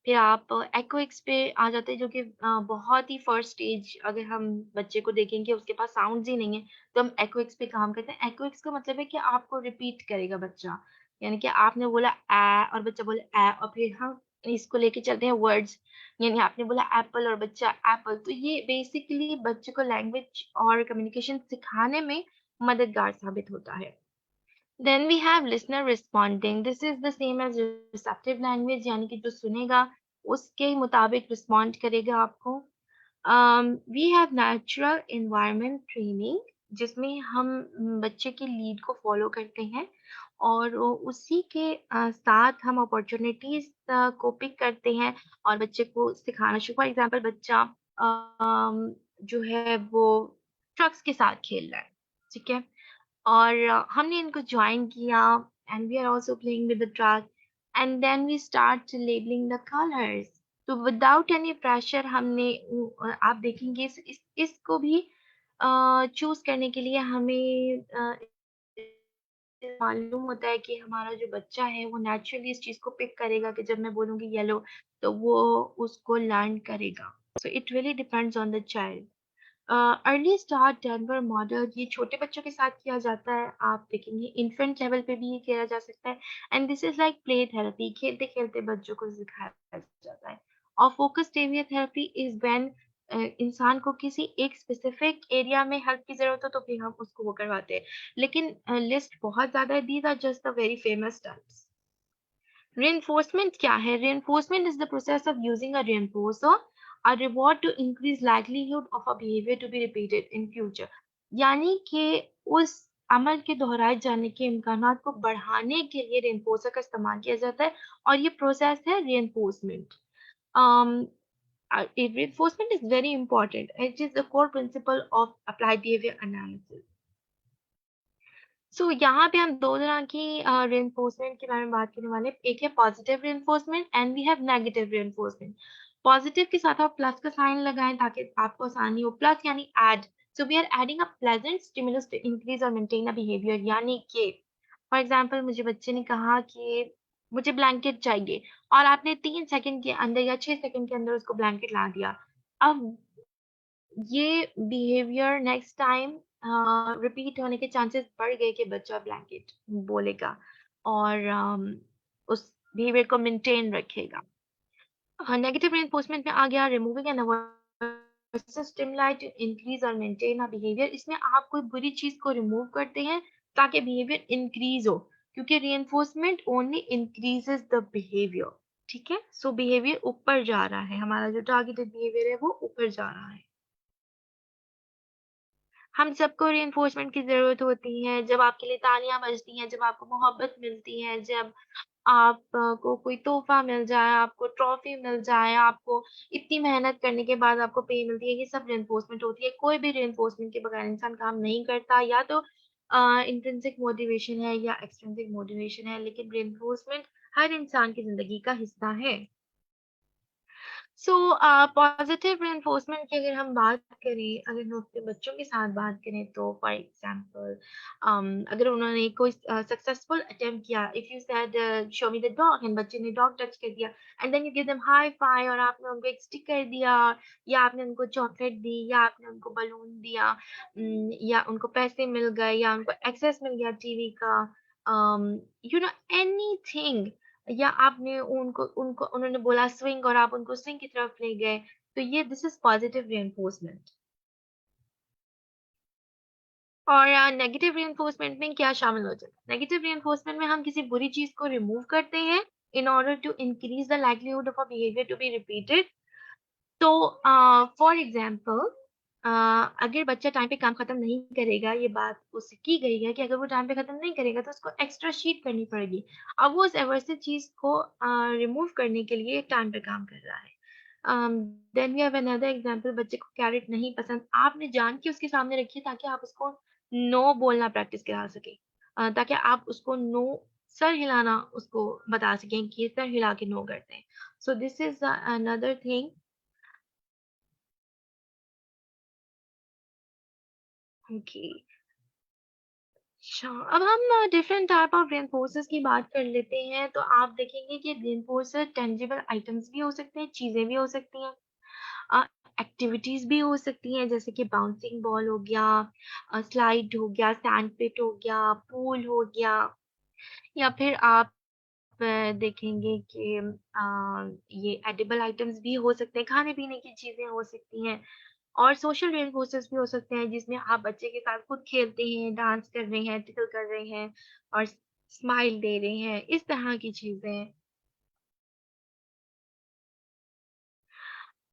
फिर आप एक्विक्स पे आ जाते हैं, जो कि बहुत ही फर्स्ट स्टेज, अगर हम बच्चे को देखेंगे उसके पास साउंड्स ही नहीं है, तो हम एक्विक्स पे काम करते हैं। एक्विक्स का मतलब है कि आपको रिपीट करेगा बच्चा, यानी कि आपने बोला ए और बच्चा बोले ए, और फिर हम इसको लेके चलते हैं वर्ड्स, यानी आपने बोला एप्पल और बच्चा एप्पल। तो ये बेसिकली बच्चे को लैंग्वेज और कम्युनिकेशन सिखाने में मददगार साबित होता है। Then we have listener responding. This is the same as receptive language, यानी कि जो सुनेगा उसके मुताबिक रिस्पॉन्ड करेगा आपको। We have natural environment training, जिसमें हम बच्चे की लीड को फॉलो करते हैं, और उसी के साथ हम अपॉर्चुनिटीज को पिक करते हैं और बच्चे को सिखाना शुरू। फॉर एग्जाम्पल बच्चा जो है वो ट्रक्स के साथ खेल रहा है, ठीक है, और हमने इनको ज्वाइन किया, and we are also playing with the truck, and then we start labelling the colours. तो विदाउट एनी प्रेशर हमने आप देखेंगे इसको भी चूज़ करने के लिए हमें मालूम होता है कि हमारा जो बच्चा है वो नेचुरली इस चीज़ को पिक करेगा कि जब मैं बोलूँगी येलो तो वो उसको लर्न करेगा। So it really depends on the child. Early start Denver model ये छोटे बच्चों के साथ किया जाता है। आप देखेंगे इन्फेंट लेवल पे भी ये किया जा सकता है and this is like play therapy, खेलते-खेलते बच्चों को सिखाया जाता है। और focused area therapy is when इंसान को किसी एक स्पेसिफिक एरिया में हेल्प की ज़रूरत हो तो फिर हम उसको वो करवाते हैं। लेकिन लिस्ट बहुत ज़्यादा है, these are just the very famous types. Reinforcement क्या है? Reinforcement is the process of using a reinforcer, a reward to increase likelihood of a behavior to be repeated in future. यानी कि उस अमल के दोहराए जाने के इम्कानात को बढ़ाने के लिए reinforcer का इस्तेमाल किया जाता है और ये प्रोसेस है reinforcement. Um, reinforcement is very important. It is the core principle of applied behavior analysis. यहाँ पे हम 2 तरह की रिइंफोर्समेंट के बारे में बात करने वाले हैं। एक है positive reinforcement and we have negative reinforcement. Positive के साथ आप प्लस का साइन लगाएँ ताकि आपको आसानी हो। प्लस यानी add. So we are adding a pleasant stimulus to increase और मेंटेन अ बिहेवियर यानी कि फॉर एग्जांपल मुझे बच्चे ने कहा कि मुझे ब्लैंकेट चाहिए और आपने 3 सेकंड के अंदर या 6 सेकंड के अंदर उसको ब्लैंकेट ला दिया। अब ये बिहेवियर नेक्स्ट टाइम रिपीट होने के चांसेस बढ़ गए कि बच्चा ब्लैंकेट बोलेगा और उस बिहेवियर को मेंटेन रखेगा। नेगेटिव रिइंफोर्समेंट में आ गया removing an avoidance stimuli to increase और मेंटेन अ बिहेवियर। इसमें आप कोई बुरी चीज को रिमूव करते हैं ताकि बिहेवियर इंक्रीज हो क्योंकि reinforcement only increases the behaviour. ठीक है, सो बिहेवियर ऊपर जा रहा है, हमारा जो टारगेटेड बिहेवियर है वो ऊपर जा रहा है। हम सबको रिइंफोर्समेंट की ज़रूरत होती है, जब आपके लिए तालियाँ बजती हैं, जब आपको मोहब्बत मिलती है, जब को कोई तोहफ़ा मिल जाए, आपको ट्रॉफ़ी मिल जाए, आपको इतनी मेहनत करने के बाद आपको पे मिलती है, ये सब रिइंफोर्समेंट होती है। कोई भी रिइंफोर्समेंट के बगैर इंसान काम नहीं करता या तो इंट्रिंसिक मोटिवेशन है या एक्सट्रिंसिक मोटिवेशन है, लेकिन रिइंफोर्समेंट हर इंसान की ज़िंदगी का हिस्सा है। पॉजिटिव रिइंफोर्समेंट की अगर हम बात करें, अगर हम अपने बच्चों के साथ बात करें तो फॉर एग्जांपल अगर उन्होंने कोई सक्सेसफुल अटेम्प्ट किया, if you said show me the dog and बच्चे ने डॉग टच कर दिया and then you give them high five और आपने उनको एक स्टिकर दिया या आपने उनको चॉकलेट दी या आपने उनको बलून दिया या उनको पैसे मिल गए या उनको एक्सेस मिल गया टीवी का, यू नो एनीथिंग, या आपने उनको उनको उन्होंने बोला स्विंग और आप उनको स्विंग की तरफ ले गए, तो ये दिस इज पॉजिटिव रिइंफोर्समेंट। और नेगेटिव रिइंफोर्समेंट में क्या शामिल हो जाता है? नेगेटिव रिइंफोर्समेंट में हम किसी बुरी चीज को रिमूव करते हैं in order to increase the likelihood of a behaviour to be repeated. तो फॉर एग्जाम्पल अगर बच्चा टाइम पे काम खत्म नहीं करेगा, ये बात उससे की गई है कि अगर वो टाइम पे खत्म नहीं करेगा तो उसको एक्स्ट्रा शीट करनी पड़ेगी। अब वो उस एवर्सिव चीज को रिमूव करने के लिए टाइम पे काम कर रहा है। Then we have another example, बच्चे को कैरेट नहीं पसंद, आपने जान के उसके सामने रखी है ताकि आप उसको नो बोलना प्रैक्टिस करा सके, ताकि आप उसको नो सर हिलाना उसको बता सकें कि सर हिला के नो करते हैं। So this is another thing. Okay, अच्छा, अब हम डिफरेंट टाइप ऑफ रेनफोर्सेस की बात कर लेते हैं। तो आप देखेंगे कि रेनफोर्सर टेंजिबल आइटम्स भी हो सकते हैं, चीजें भी हो सकती हैं, एक्टिविटीज भी हो सकती हैं, जैसे कि बाउंसिंग बॉल हो गया, स्लाइड हो गया, सैंड पिट हो गया, पूल हो गया, या फिर आप देखेंगे कि ये एडिबल आइटम्स भी हो सकते हैं, खाने पीने की चीजें हो सकती हैं, और सोशल रिइंफोर्सर्स भी हो सकते हैं जिसमें आप बच्चे के साथ खुद खेलते हैं, डांस कर रहे हैं, टिकल कर रहे हैं और स्माइल दे रहे हैं, इस तरह की चीजें।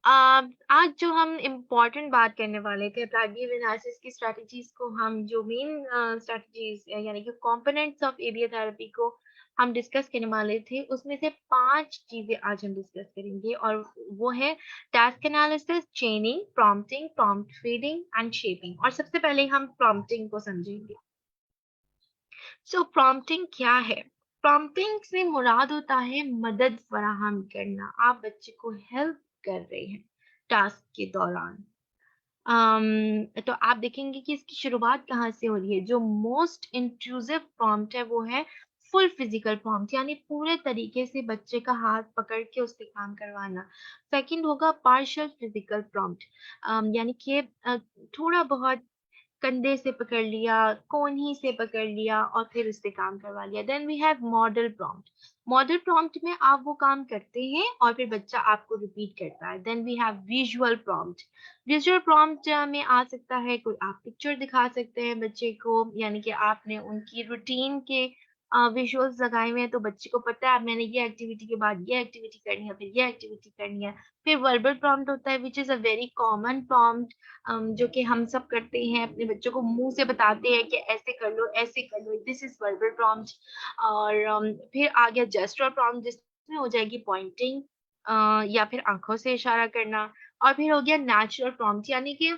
आज जो हम इम्पोर्टेंट बात करने वाले थे अप्लाइड एनालिसिस की स्ट्रेटजीज को, हम जो मेन स्ट्रेटजीज यानी कि कंपोनेंट्स ऑफ एबीए थेरेपी को हम डिस्कस करने वाले थे, उसमें से 5 चीजें आज हम डिस्कस करेंगे और वो है task analysis, चेनिंग, prompting, prompt feeding and shaping. और सबसे पहले हम प्रॉम्प्टिंग को समझेंगे। प्रॉम्प्टिंग क्या है? प्रॉम्प्टिंग से मुराद होता है मदद फराहम करना। आप बच्चे को हेल्प कर रहे हैं टास्क के दौरान। तो आप देखेंगे कि इसकी शुरुआत कहाँ से हो रही है। जो मोस्ट इंट्रूसिव प्रॉम्प्ट है वो है फुल फिजिकल प्रॉम्प्ट, यानी पूरे तरीके से बच्चे का हाथ पकड़ के उससे काम करवाना। सेकंड होगा पार्शियल फिजिकल प्रॉम्प्ट, यानी कि थोड़ा बहुत कंधे से पकड़ लिया, कोहनी से पकड़ लिया और फिर उससे काम करवा लिया। Then we have model prompt. Model prompt में आप वो काम करते हैं और फिर बच्चा आपको रिपीट करता है। Then we have visual prompt. Visual prompt में आ सकता है कोई आप पिक्चर दिखा सकते हैं बच्चे को, यानी कि आपने उनकी रूटीन के विजुअल्स लगाए हुए हैं तो बच्चे को पता है मैंने ये एक्टिविटी के बाद ये एक्टिविटी करनी है, फिर ये एक्टिविटी करनी है। फिर वर्बल प्रॉम्प्ट होता है which is a very common prompt, जो कि हम सब करते हैं, अपने बच्चों को मुंह से बताते हैं कि ऐसे कर लो, ऐसे कर लो, दिस इज वर्बल प्रॉम्प्ट। और फिर आ गया जेस्चर प्रॉम्प्ट, जिसमें हो जाएगी पॉइंटिंग या फिर आंखों से इशारा करना। और फिर हो गया नेचुरल प्रॉम्प्ट, यानी कि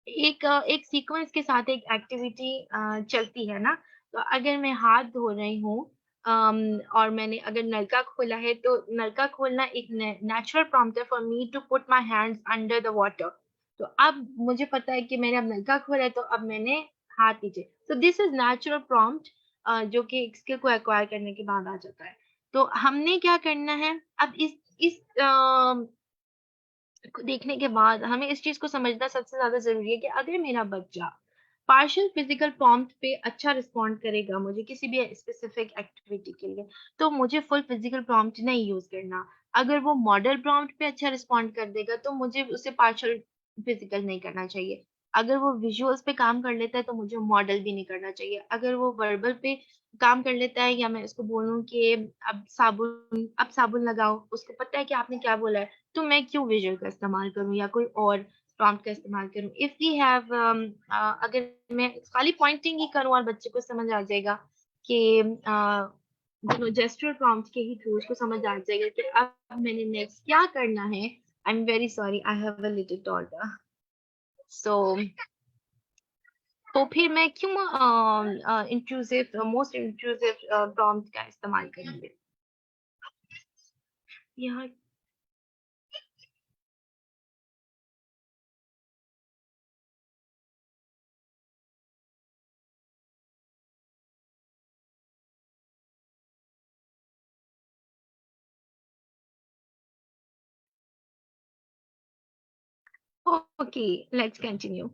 एक सीक्वेंस के साथ एक एक्टिविटी चलती है ना। तो अगर मैं हाथ धो रही हूँ और मैंने अगर नलका खोला है तो नलका खोलना एक नेचुरल प्रॉम्प्ट है for me to put my hands under the water. तो अब मुझे पता है कि मैंने अब नलका खोला है तो अब मैंने हाथ नीचे। So this is natural prompt, जो कि एक स्किल को एक्वायर करने के बाद आ जाता है। तो हमने क्या करना है अब इस को देखने के बाद हमें इस चीज़ को समझना सबसे ज़्यादा ज़रूरी है कि अगर मेरा बच्चा पार्शियल फिज़िकल प्रॉम्प्ट पे अच्छा रिस्पॉन्ड करेगा मुझे किसी भी स्पेसिफिक एक्टिविटी के लिए, तो मुझे फुल फिज़िकल प्रॉम्प्ट नहीं यूज़ करना। अगर वो मॉडल प्रॉम्प्ट पे अच्छा रिस्पॉन्ड कर देगा, तो मुझे उसे पार्शियल फिज़िकल नहीं करना चाहिए। अगर वो विजुअल्स पे काम कर लेता है, तो मुझे मॉडल भी नहीं करना चाहिए। अगर वो वर्बल पे काम कर लेता है या मैं उसको बोलूँ कि अब साबुन लगाओ, उसको पता है कि आपने क्या बोला है, तो मैं क्यों विजुअल का इस्तेमाल करूँ या कोई और प्रॉम्प्ट का इस्तेमाल करूँ। इफ वी हैव अगर मैं खाली पॉइंटिंग ही करूँ और बच्चे को समझ आ जाएगा कि जेस्चर प्रॉम्प्ट के ही थ्रू उसको समझ आ जाएगा कि अब मैंने नेक्स्ट क्या करना है। I am very sorry, I have a little daughter. So तो फिर मैं क्यों इंट्रूसिव मोस्ट इंट्रूसिव प्रॉम्प्ट का इस्तेमाल करूँगी। यहाँ ओके, लेट्स कंटिन्यू।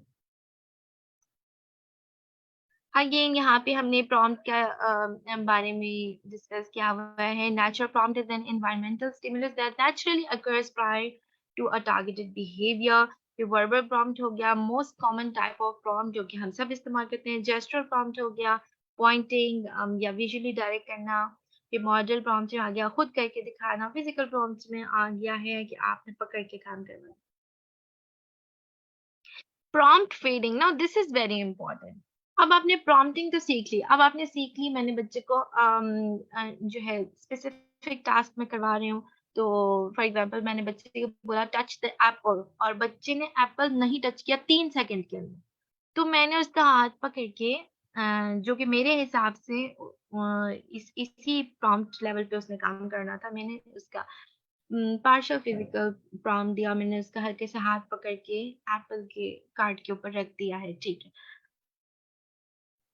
अगेन यहाँ पे हमने प्रॉम्प्ट का बारे में डिस्कस किया हुआ है। Natural prompt is an environmental stimulus that naturally occurs prior to a targeted behaviour. फिर वर्बल प्रॉम्प्ट हो गया most common type of prompt जो कि हम सब इस्तेमाल करते हैं। जेस्चरल प्रॉम्प्ट हो गया पॉइंटिंग या विजुअली डायरेक्ट करना। फिर मॉडल प्रॉम्प्ट में आ गया खुद करके दिखाना। फिजिकल प्रॉम्प्ट में आ गया है कि आपने पकड़ के काम करना। Prompt feeding, now this is very important. अब आपने प्रॉम्प्टिंग तो सीख ली, अब आपने सीख ली मैंने बच्चे को जो है स्पेसिफिक टास्क में करवा रही हूँ। तो फॉर एग्जांपल मैंने बच्चे को बोला टच द एप्पल और बच्चे ने एप्पल नहीं टच किया 3 सेकंड के अंदर। तो मैंने उसका हाथ पकड़ के जो कि मेरे हिसाब से इसी प्रॉम्प्ट लेवल पे उसने काम करना था, मैंने उसका पार्शियल फिजिकल प्रॉम्प्ट दिया। मैंने उसका हल्के से हाथ पकड़ के एप्पल के कार्ड के ऊपर रख दिया है, ठीक है।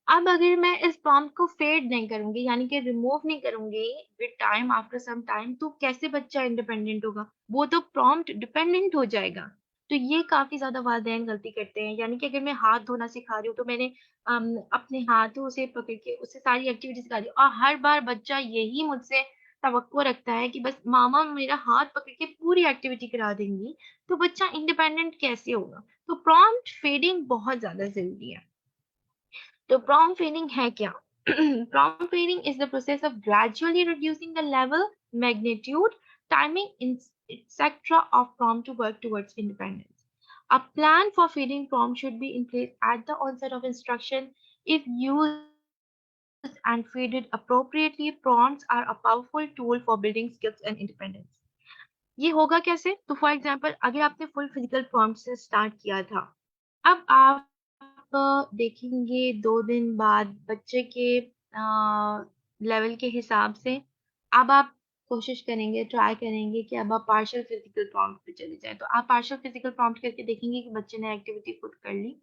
अब अगर मैं इस प्रॉम्प्ट को फेड नहीं करूँगी, यानी कि रिमूव नहीं करूँगी with time after some time, तो कैसे बच्चा इंडिपेंडेंट होगा? वो तो प्रॉम्प्ट डिपेंडेंट हो जाएगा। तो ये काफ़ी ज़्यादा वालिदैन गलती करते हैं, यानी कि अगर मैं हाथ धोना सिखा रही हूँ, तो मैंने अपने हाथों से पकड़ के उससे सारी एक्टिविटी सिखा दी और हर बार बच्चा यही मुझसे तवक्को रखता है कि बस मामा मेरा हाथ पकड़ के पूरी एक्टिविटी करा देंगी, तो बच्चा इंडिपेंडेंट कैसे होगा? तो प्रॉम्प्ट फेडिंग बहुत ज़्यादा ज़रूरी है। तो prompt feeding है क्या? Prompt feeding is the process of gradually reducing the level, magnitude, timing, etc. of prompt to work towards independence. A plan for feeding prompt should be in place at the onset of instruction. If used and fed appropriately, prompts are a powerful tool for building skills and independence. ये होगा कैसे? तो for example अगर आपने full physical prompt से start किया था, अब आप देखेंगे 2 दिन बाद बच्चे के लेवल के हिसाब से अब आप कोशिश करेंगे, ट्राई करेंगे कि अब आप पार्शियल फिजिकल प्रॉम्प्ट पे चले जाएँ। तो आप पार्शियल फिजिकल प्रॉम्प्ट करके देखेंगे कि बच्चे ने एक्टिविटी खुद कर ली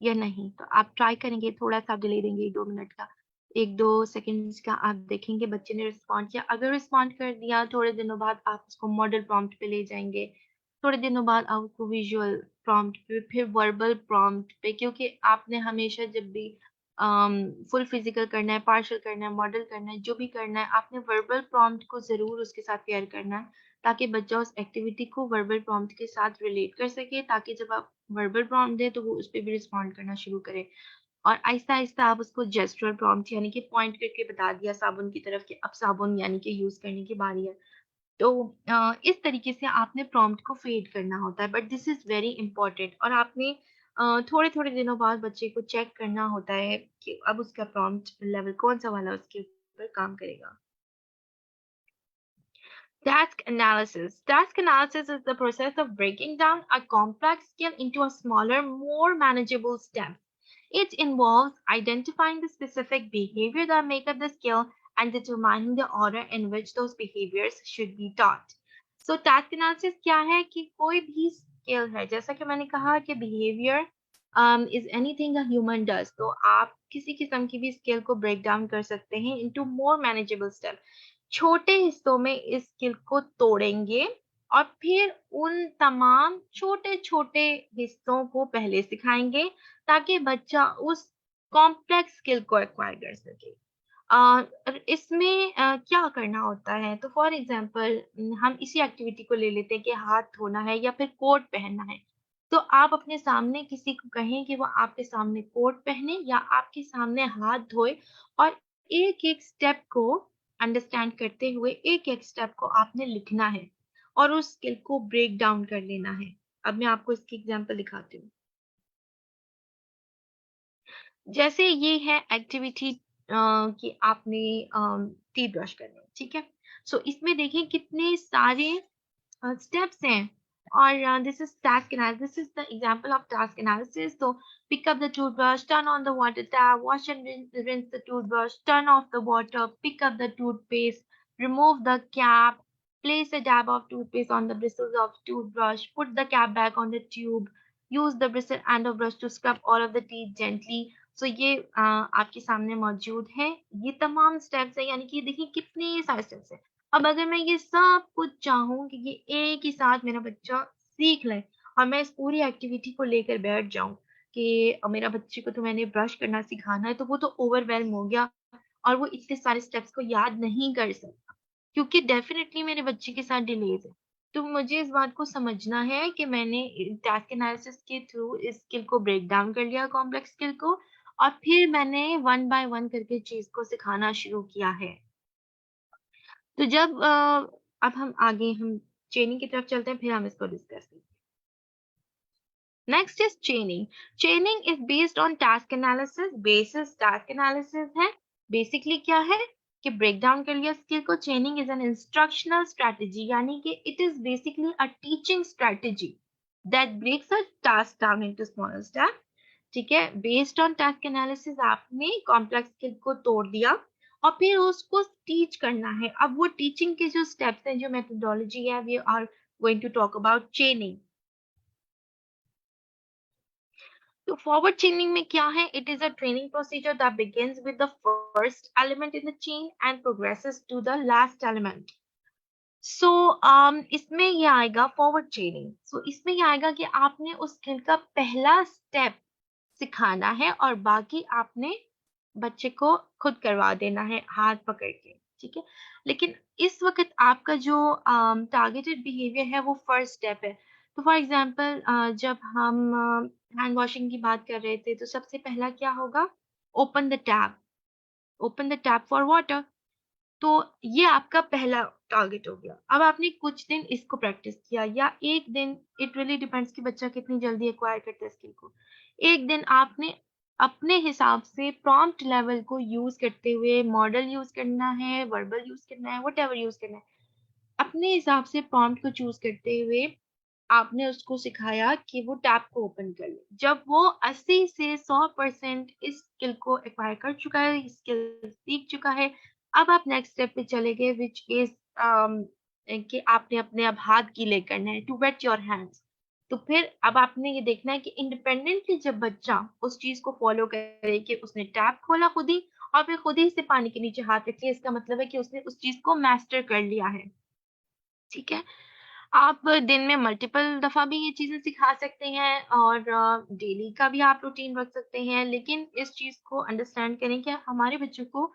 या नहीं। तो आप ट्राई करेंगे, थोड़ा-सा डिले देंगे 1-2 मिनट का, 1-2 सेकंड्स का आप देखेंगे बच्चे ने रिस्पॉन्ड किया। अगर रिस्पॉन्ड कर दिया, थोड़े दिनों बाद आप उसको मॉडल प्रॉम्प्ट पे ले जाएँगे। थोड़े दिनों बाद आप उसको विजुअल प्रॉम्प्ट पे, फिर वर्बल प्रॉम्प्ट पे, क्योंकि आपने हमेशा जब भी फुल फिजिकल करना है, पार्शियल करना है, मॉडल करना है, जो भी करना है, आपने वर्बल प्रॉम्प्ट को ज़रूर उसके साथ पेयर करना है, ताकि बच्चा उस एक्टिविटी को वर्बल प्रॉम्प्ट के साथ रिलेट कर सके, ताकि जब आप वर्बल प्रॉम्प्ट दें, तो वो उस पे भी रिस्पॉन्ड करना शुरू करे। और आहिस्ता-आहिस्ता आप उसको जेस्चुरल प्रॉम्प्ट यानी कि पॉइंट करके बता दिया साबुन की तरफ कि अब साबुन यानी कि यूज़ करने की बारी है। तो इस तरीके से आपने प्रॉम्प्ट को फेड करना होता है, but this is very important. और आपने थोड़े-थोड़े दिनों बाद बच्चे को चेक करना होता है कि अब उसका प्रॉम्प्ट लेवल कौन-सा वाला उसके ऊपर काम करेगा। Task analysis. Task analysis is the process of breaking down a complex skill into a smaller, more manageable steps. It involves identifying the specific behavior that make up the skill and determining the order in which those behaviors should be taught. So task analysis क्या है कि कोई भी skill है, जैसा कि मैंने कहा कि behavior is anything a human does. तो आप किसी किस्म की भी skill को break down कर सकते हैं into more manageable steps. छोटे हिस्सों में इस स्किल को तोड़ेंगे और फिर उन तमाम छोटे-छोटे हिस्सों को पहले सिखाएँगे ताकि बच्चा उस कॉम्प्लेक्स स्किल को एक्वायर कर सके। इसमें क्या करना होता है? तो फॉर एग्ज़ाम्पल हम इसी एक्टिविटी को ले लेते हैं कि हाथ धोना है या फिर कोट पहनना है। तो आप अपने सामने किसी को कहें कि वो आपके सामने कोट पहने या आपके सामने हाथ धोए और एक-एक स्टेप को अंडरस्टैंड करते हुए एक-एक स्टेप को आपने लिखना है और उस स्किल को ब्रेक डाउन कर लेना है। अब मैं आपको इसकी एग्ज़ाम्पल दिखाती हूँ। जैसे ये है एक्टिविटी कि आपने टीथ ब्रश करना है, ठीक है? सो इसमें देखिए कितने सारे steps हैं और this is the example of task analysis. So pick up the toothbrush, turn on the water tap, wash and rinse the toothbrush, turn off the water, pick up the toothpaste, remove the cap, place a dab of toothpaste on the bristles of toothbrush, put the cap back on the tube, use the bristle end of brush to scrub all of the teeth gently. So ये आपके सामने मौजूद है। ये तमाम steps हैं, यानी कि देखिए कितने सारे स्टेप्स हैं। अब अगर मैं ये सब कुछ चाहूँ कि ये एक ही साथ मेरा बच्चा सीख ले और मैं इस पूरी एक्टिविटी को लेकर बैठ जाऊँ कि मेरा बच्चे को तो मैंने ब्रश करना सिखाना है, तो वो तो ओवरवेल्म हो गया और वो इतने सारे स्टेप्स को याद नहीं कर सकता, क्योंकि डेफ़िनेटली मेरे बच्चे के साथ डिलेज़ है। तो मुझे इस बात को समझना है कि मैंने टास्क एनालिसिस के थ्रू इस स्किल को ब्रेक डाउन कर लिया, कॉम्प्लेक्स स्किल को, और फिर मैंने वन बाय वन करके चीज़ को सिखाना शुरू किया है। तो जब अब हम चेनिंग की तरफ चलते हैं, फिर हम इसको डिस्कस करते हैं। Next is chaining. Chaining is based on task analysis. Basis task analysis है। बेसिकली क्या है कि ब्रेक डाउन कर लिया स्किल को। Chaining is an instructional strategy, यानी कि it is basically a teaching strategy that breaks a task down into smaller step. ठीक है, बेस्ड ऑन टास्क एनालिसिस आपने कॉम्प्लेक्स स्किल को तोड़ दिया और फिर उसको टीच करना है। अब वो टीचिंग के जो स्टेप्स हैं, जो मेथोडोलॉजी है, we are going to talk about chaining. तो फॉरवर्ड चेनिंग में क्या है? It is a training procedure that begins with the first element in the chain and progresses to the last element. So इसमें ये आएगा forward चेनिंग। सो इसमें ये आएगा कि आपने उस स्किल का पहला स्टेप सिखाना है और बाकी आपने बच्चे को खुद करवा देना है हाथ पकड़ के, ठीक है? लेकिन इस वक़्त आपका जो टारगेटेड बिहेवियर है वो फर्स्ट स्टेप है। तो फॉर एग्ज़ाम्पल जब हम हैंड वॉशिंग की बात कर रहे थे, तो सबसे पहला क्या होगा? Open the tap, open the tap for water. तो ये आपका पहला टारगेट हो गया। अब आपने कुछ दिन इसको प्रैक्टिस किया या 1 दिन, इट रियली डिपेंड्स कि बच्चा कितनी जल्दी एक्वायर करता है स्किल को। 1 दिन आपने अपने हिसाब से प्रॉम्प्ट लेवल को यूज़ करते हुए मॉडल यूज़ करना है, वर्बल यूज़ करना है, व्हाटएवर यूज़ करना है। अपने हिसाब से प्रॉम्प्ट को चूज़ करते हुए आपने उसको सिखाया कि वो टैप को ओपन कर ले। जब वो 80 से 100% इस स्किल को एक्वायर कर चुका है, स्किल सीख चुका है, अब आप नेक्स्ट स्टेप पे चले गए विच इज़ कि आपने अपने अब हाथ गीले करने हैं, टू वेट योर हैंड्स। तो फिर अब आपने ये देखना है कि इंडिपेंडेंटली जब बच्चा उस चीज़ को फ़ॉलो करे कि उसने टैप खोला खुद ही और फिर खुद ही से पानी के नीचे हाथ रख लिया, इसका मतलब है कि उसने उस चीज़ को मास्टर कर लिया है, ठीक है? आप दिन में मल्टीपल दफ़ा भी ये चीज़ें सिखा सकते हैं और डेली का भी आप रूटीन रख सकते हैं, लेकिन इस चीज़ को अंडरस्टैंड करें कि हमारे बच्चों को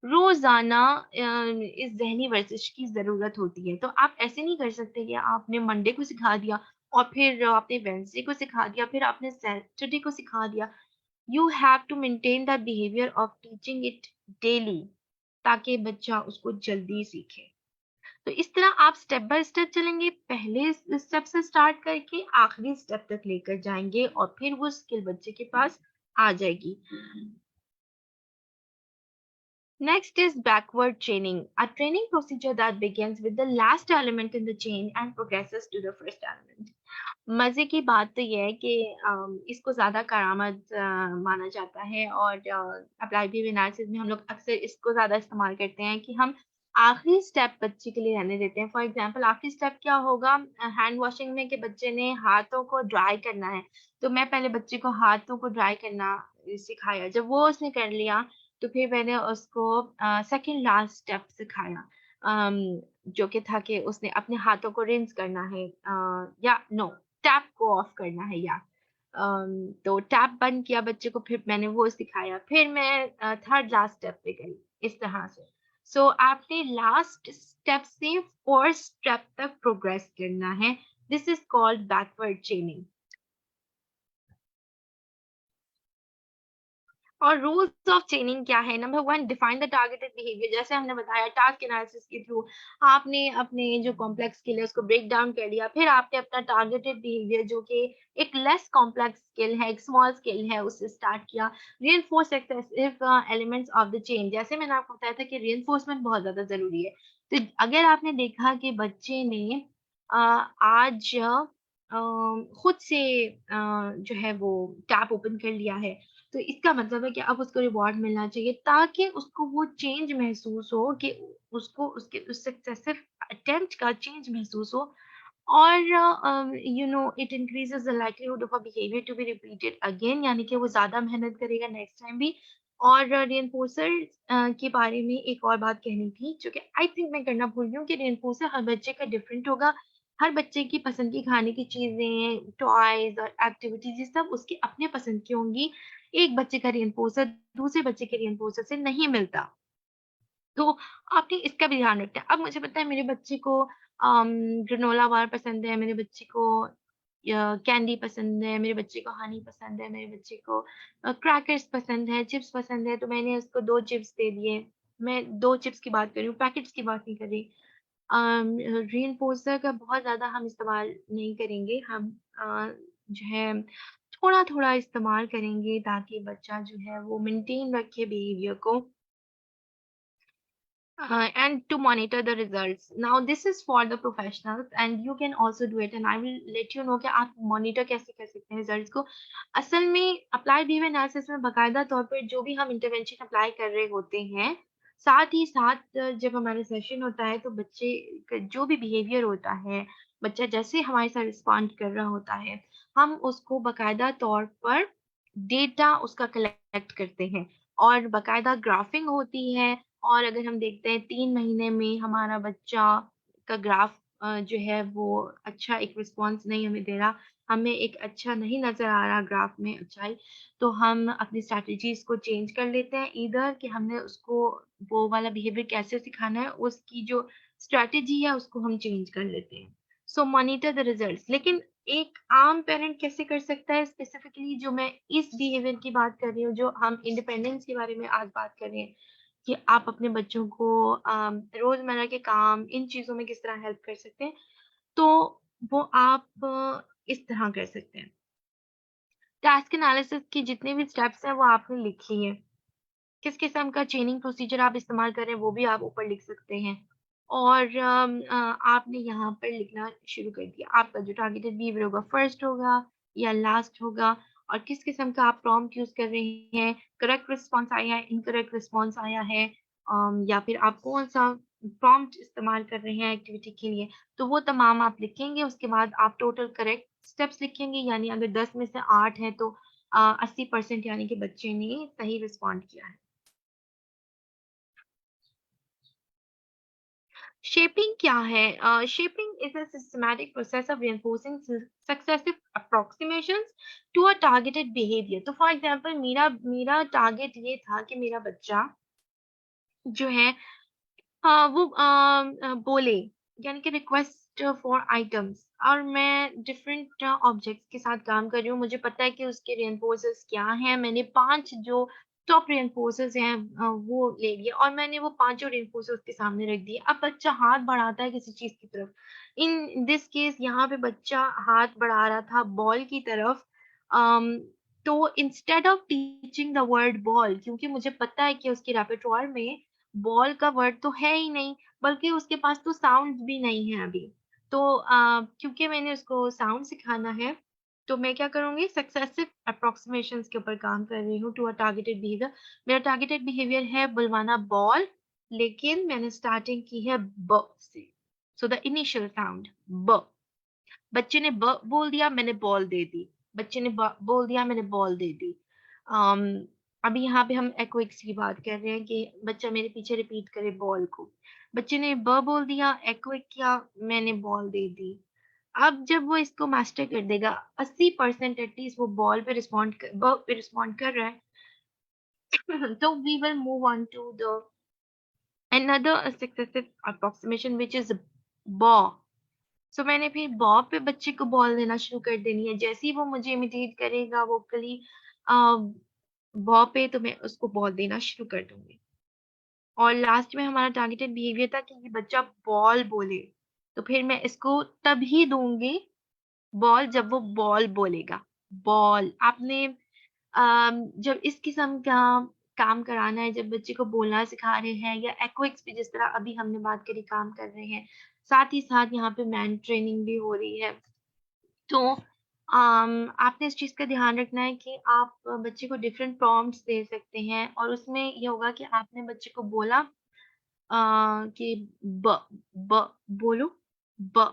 रोज़ाना इस ज़हनी वर्जिश की ज़रूरत होती है। तो आप ऐसे नहीं कर सकते कि आपने मंडे को सिखा दिया और फिर आपने वेडनेसडे को सिखा दिया, फिर आपने सैटरडे को सिखा दिया। You have to maintain the behaviour of teaching it daily ताकि बच्चा उसको जल्दी सीखे। तो इस तरह आप स्टेप बाय स्टेप चलेंगे, पहले स्टेप से स्टार्ट करके आखिरी स्टेप तक लेकर जाएँगे और फिर वो स्किल बच्चे के पास आ जाएगी। Next is backward chaining, a training procedure that begins with the last element in the chain and progresses to the first element. मज़े की बात तो ये है कि इसको ज़्यादा करामत माना जाता है और अप्लाइड बिहेवियर एनालिसिस में हम लोग अक्सर इसको ज़्यादा इस्तेमाल करते हैं कि हम आखिरी स्टेप बच्चे के लिए रहने देते हैं। फॉर एग्ज़ाम्पल आखिरी स्टेप क्या होगा हैंड वॉशिंग में कि बच्चे ने हाथों को ड्राई करना है, तो मैं पहले बच्चे को हाथों को ड्राई करना सिखाया। जब वो उसने कर लिया, तो फिर मैंने उसको सेकंड लास्ट स्टेप सिखाया जो कि था कि उसने अपने हाथों को रिंस करना है या नो टैप को ऑफ करना है या तो टैप बंद किया बच्चे को फिर मैंने वो सिखाया। फिर मैं थर्ड लास्ट स्टेप पे गई इस तरह से। सो आपने लास्ट स्टेप से फोर्थ स्टेप तक प्रोग्रेस करना है। This is called backward चेनिंग। और रूल्स ऑफ चेनिंग क्या है? Number 1 define the targeted behaviour जैसे हमने बताया टास्क एनालिसिस के थ्रू आपने अपने जो कॉम्प्लेक्स स्किल है उसको ब्रेक डाउन कर लिया। फिर आपने अपना टारगेटेड बिहेवियर जो कि एक लेस कॉम्प्लेक्स स्किल है, एक स्मॉल स्किल है उससे स्टार्ट किया। Reinforce excessive elements of the chain जैसे मैंने आपको बताया था कि रिइंफोर्समेंट बहुत ज़्यादा ज़रूरी है। तो अगर आपने देखा कि बच्चे ने आज खुद से जो है वो टैप ओपन कर लिया है तो इसका मतलब है कि अब उसको रिवॉर्ड मिलना चाहिए ताकि उसको वो चेंज महसूस हो कि उसको उसके उस सक्सेसिव अटेम्प्ट का चेंज महसूस हो और you know it increases the likelihood of a behaviour to be repeated again यानी कि वो ज़्यादा मेहनत करेगा नेक्स्ट टाइम भी और रिइंफोर्सर के बारे में एक और बात कहनी थी जो कि आई थिंक मैं करना भूल गई हूँ कि रिइंफोर्सर हर बच्चे का डिफरेंट होगा। हर बच्चे की पसंद की खाने की चीज़ें, टॉयज़ और एक्टिविटीज़ ये सब उसकी अपने पसंद की होंगी। एक बच्चे का रिइंफोर्सर दूसरे बच्चे के रिइंफोर्सर से नहीं मिलता। तो आपने इसका भी ध्यान रखना है। अब मुझे पता है मेरे बच्चे को ग्रेनोला बार पसंद है, मेरे बच्चे को कैंडी पसंद है, मेरे बच्चे को हनी पसंद है, मेरे बच्चे को क्रैकर्स पसंद है, चिप्स पसंद है, तो मैंने उसको 2 चिप्स दे दिए। मैं 2 चिप्स की बात कर रही हूँ, पैकेट्स की बात नहीं कर रही। रिइंफोर्सर का बहुत ज़्यादा हम इस्तेमाल नहीं करेंगे। हम जो है थोड़ा-थोड़ा इस्तेमाल करेंगे ताकि बच्चा जो है वो मेंटेन रखे बिहेवियर को and to monitor the results. Now this is for the professionals and you can also do it and I will let you know कि आप monitor कैसे कर सकते हैं results को। असल में applied behavior analysis में बाकायदा तौर पर जो भी हम intervention apply कर रहे होते हैं, साथ ही साथ जब हमारा सेशन होता है तो बच्चे का जो भी बिहेवियर होता है, बच्चा जैसे हमारे साथ रिस्पॉन्ड कर रहा होता है, हम उसको बाकायदा तौर पर डेटा उसका कलेक्ट करते हैं और बाकायदा ग्राफिंग होती है और अगर हम देखते हैं 3 महीने में हमारा बच्चा का ग्राफ जो है वो अच्छा एक रिस्पॉन्स नहीं हमें दे रहा, हमें एक अच्छा नहीं नज़र आ रहा ग्राफ में अच्छाई, तो हम अपनी स्ट्रैटेजीज़ को चेंज कर लेते हैं। ईदर कि हमने उसको वो वाला बिहेवियर कैसे सिखाना है, उसकी जो स्ट्रैटेजी है उसको हम चेंज कर लेते हैं। सो मॉनिटर द रिजल्ट्स लेकिन एक आम पेरेंट कैसे कर सकता है स्पेसिफिकली जो मैं इस बिहेवियर की बात कर रही हूँ, जो हम इंडिपेंडेंस के बारे में आज बात कर रहे हैं। कि आप अपने बच्चों को रोज़मर्रा के काम, इन चीज़ों में किस तरह हेल्प कर सकते हैं, तो वो आप इस तरह कर सकते हैं। टास्क एनालिसिस के जितने भी स्टेप्स हैं, वो आपने लिख लिए। किस किस्म का चेनिंग प्रोसीजर आप इस्तेमाल कर रहे हैं, वो भी आप ऊपर लिख सकते हैं। और आपने यहाँ पर लिखना शुरू कर दिया। आपका जो टारगेटेड बिहेवियर होगा, फर्स्ट होगा या लास्ट होगा और किस किस्म का आप प्रॉम्प्ट यूज़ कर रहे हैं, करेक्ट रिस्पॉन्स आया है, इनकरेक्ट रिस्पॉन्स आया है या फिर आप कौन-सा प्रॉम्प्ट इस्तेमाल कर रहे हैं एक्टिविटी के लिए, तो वो तमाम आप लिखेंगे। उसके बाद आप टोटल करेक्ट स्टेप्स लिखेंगे, यानी अगर 10 में से 8 है तो 80% यानी कि बच्चे ने सही रिस्पॉन्ड किया है। शेपिंग क्या है? Shaping is a systematic process of reinforcing successive approximations to a targeted behaviour. तो फॉर एग्जांपल मेरा मेरा टारगेट ये था कि मेरा बच्चा जो है वो बोले, यानी कि रिक्वेस्ट फॉर आइटम्स, और मैं डिफरेंट ऑब्जेक्ट्स के साथ काम कर रही हूँ। मुझे पता है कि उसके रेनफोर्सेस क्या हैं। मैंने 5 जो टॉप रेनफोर्सेस हैं वो ले लिए और मैंने वो पाँचों रेनफोर्सेस उसके सामने रख दिए। अब बच्चा हाथ बढ़ाता है किसी चीज़ की तरफ। इन दिस केस यहाँ पे बच्चा हाथ बढ़ा रहा था बॉल की तरफ। अम, तो instead of teaching the word ball, क्योंकि मुझे पता है कि उसके रेpertoire में बॉल का वर्ड तो है ही नहीं, बल्कि उसके पास तो साउंड्स भी नहीं है अभी। तो क्योंकि मैंने उसको साउंड सिखाना है, तो मैं क्या करूँगी, सक्सेसिव अप्रॉक्सिमेशंस के ऊपर काम कर रही हूँ टू अ टारगेटेड बिहेवियर। मेरा टारगेटेड बिहेवियर है बुलवाना बॉल, लेकिन मैंने स्टार्टिंग की है ब से। सो द इनिशियल साउंड ब। बच्चे ने ब बोल दिया, मैंने बॉल दे दी। बच्चे ने ब बोल दिया, मैंने बॉल दे दी। अम, अभी यहाँ पे हम एक्विक्स की बात कर रहे हैं कि बच्चा मेरे पीछे रिपीट करे बॉल को। बच्चे ने ब बोल दिया, एक्विक किया, मैंने बॉल दे दी। अब जब वो इसको मास्टर कर देगा, 80% एटलीस्ट वो बॉल पे रिस्पॉन्ड क ब पे रिस्पॉन्ड कर रहा है, तो we will move on to the another successive approximation which is B. So मैंने फिर बॉब पे बच्चे को बॉल देना शुरू कर देनी है। जैसे ही वो मुझे इमिटेट करेगा वोकली अ, बॉब पे, तो मैं उसको बॉल देना शुरू कर दूँगी। और लास्ट में हमारा टारगेटेड बिहेवियर था कि ये बच्चा बॉल बोले, तो फिर मैं इसको तभी दूँगी बॉल जब वो बॉल बोलेगा। बॉल आपने जब इस किस्म का काम कराना है, जब बच्चे को बोलना सिखा रहे हैं या एक्विक्स पे जिस तरह अभी हमने बात करी काम कर रहे हैं, साथ ही साथ यहाँ पे मैन ट्रेनिंग भी हो रही है। तो आपने इस चीज़ का ध्यान रखना है कि आप बच्चे को डिफरेंट प्रॉम्प्ट्स दे सकते हैं और उसमें ये होगा कि आपने बच्चे को बोला कि ब ब बोलो ब,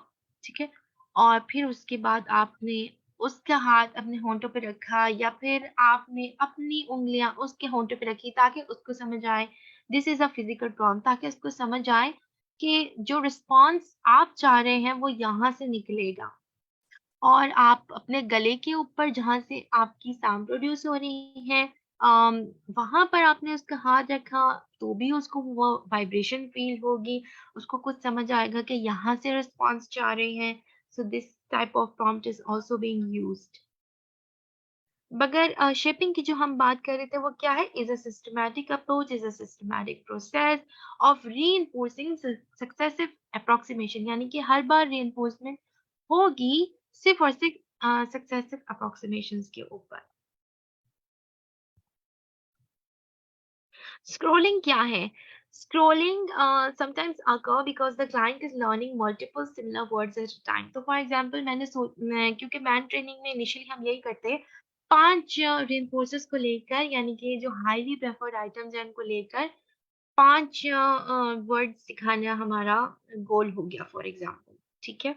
ठीक है? और फिर उसके बाद आपने उसका हाथ अपने होंठों पे रखा या फिर आपने अपनी उँगलियाँ उसके होंठों पे रखी ताकि उसको समझ आए this is a physical prompt, ताकि उसको समझ आए कि जो रिस्पॉन्स आप चाह रहे हैं वो यहाँ से निकलेगा। और आप अपने गले के ऊपर जहाँ से आपकी साउंड प्रोड्यूस हो रही है अम, वहाँ पर आपने उसका हाथ रखा, तो भी उसको वो वाइब्रेशन फ़ील होगी, उसको कुछ समझ आएगा कि यहाँ से रिस्पॉन्स चाह रहे हैं। So this type of prompt is also being used. मगर शेपिंग की जो हम बात कर रहे थे वो क्या है? Is a systematic approach, is a systematic process of reinforcing successive approximation, यानी कि हर बार रीइन्फोर्समेंट होगी सिर्फ़ और सिर्फ़ सक्सेसिव अप्रॉक्सिमेशंस के ऊपर। Scrolling क्या है? Scrolling sometimes occur because the client is learning multiple similar words at a time. तो फॉर एग्जांपल मैं क्योंकि मैन ट्रेनिंग में इनिशियली हम यही करते हैं, 5 रेनफोर्सेस को लेकर, यानी कि जो हाईली प्रेफर्ड आइटम्स हैं उनको लेकर 5 वर्ड सिखाना हमारा गोल हो गया फॉर एग्जांपल, ठीक है?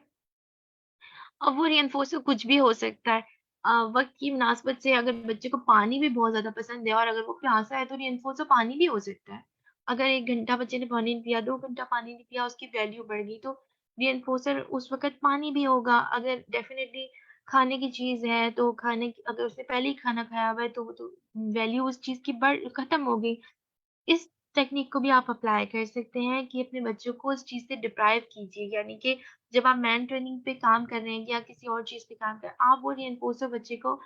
अब वो रीइंफोर्सर कुछ भी हो सकता है। वक़्त की मुनासबत से अगर बच्चे को पानी भी बहुत ज़्यादा पसंद है और अगर वो प्यासा है तो रीइंफोर्सर पानी भी हो सकता है। अगर 1 घंटा बच्चे ने पानी नहीं पिया, 2 घंटा पानी नहीं पिया, उसकी वैल्यू बढ़ गई तो रीइंफोर्सर उस वक़्त पानी भी होगा। अगर डेफ़िनिटली खाने की चीज़ है तो खाने की अगर उसने पहले ही खाना खाया हुआ है तो वो तो वैल्यू उस चीज़ की बढ़ खत्म हो गई। इस टेक्निक को भी आप अप्लाई कर सकते हैं कि अपने बच्चों को उस चीज़ से डिप्राइव कीजिए, यानी कि जब आप मैन ट्रेनिंग पे काम कर रहे हैं या किसी और चीज़ पे काम कर रहे हैं, आप वो रीइंफोर्सर बच्चे को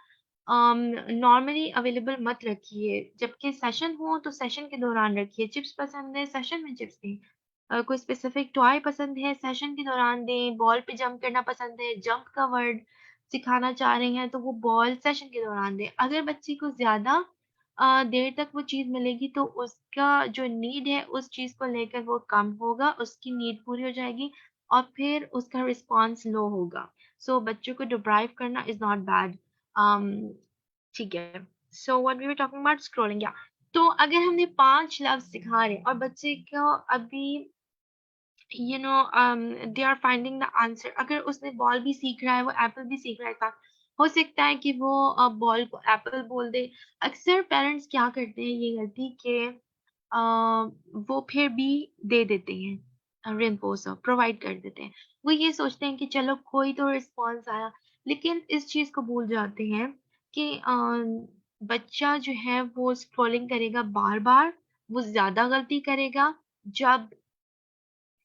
नॉर्मली अवेलेबल मत रखिए। जबकि सेशन हो तो सेशन के दौरान रखिए। चिप्स पसंद है, सेशन में चिप्स दें। कोई स्पेसिफिक टॉय पसंद है, सेशन के दौरान दें। बॉल पे जंप करना पसंद है, जंप का वर्ड सिखाना चाह रहे हैं तो वो बॉल सेशन के दौरान दें। अगर बच्चे को ज़्यादा देर तक वो चीज़ मिलेगी तो उसका जो नीड है उस चीज़ को लेकर वो कम होगा, उसकी नीड पूरी हो जाएगी और फिर उसका रिस्पॉन्स लो होगा। सो बच्चों को डिप्राइव करना इज़ नॉट बैड। अम, ठीक है। So what we were talking about scrolling या तो अगर हमने 5 लफ्ज़ सिखा रहे हैं और बच्चे को अभी they are finding the answer, अगर उसने बॉल भी सीख रहा है, वो एप्पल भी सीख रहा है, हो सकता है कि वो बॉल को एप्पल बोल दे। अक्सर पेरेंट्स क्या करते हैं ये गलती कि अ, वो फिर भी दे देते हैं, रेनफोर्सर प्रोवाइड कर देते हैं। वो ये सोचते हैं कि चलो कोई तो रिस्पॉन्स आया, लेकिन इस चीज़ को भूल जाते हैं कि बच्चा जो है वो स्क्रॉलिंग करेगा बार-बार, वो ज़्यादा गलती करेगा जब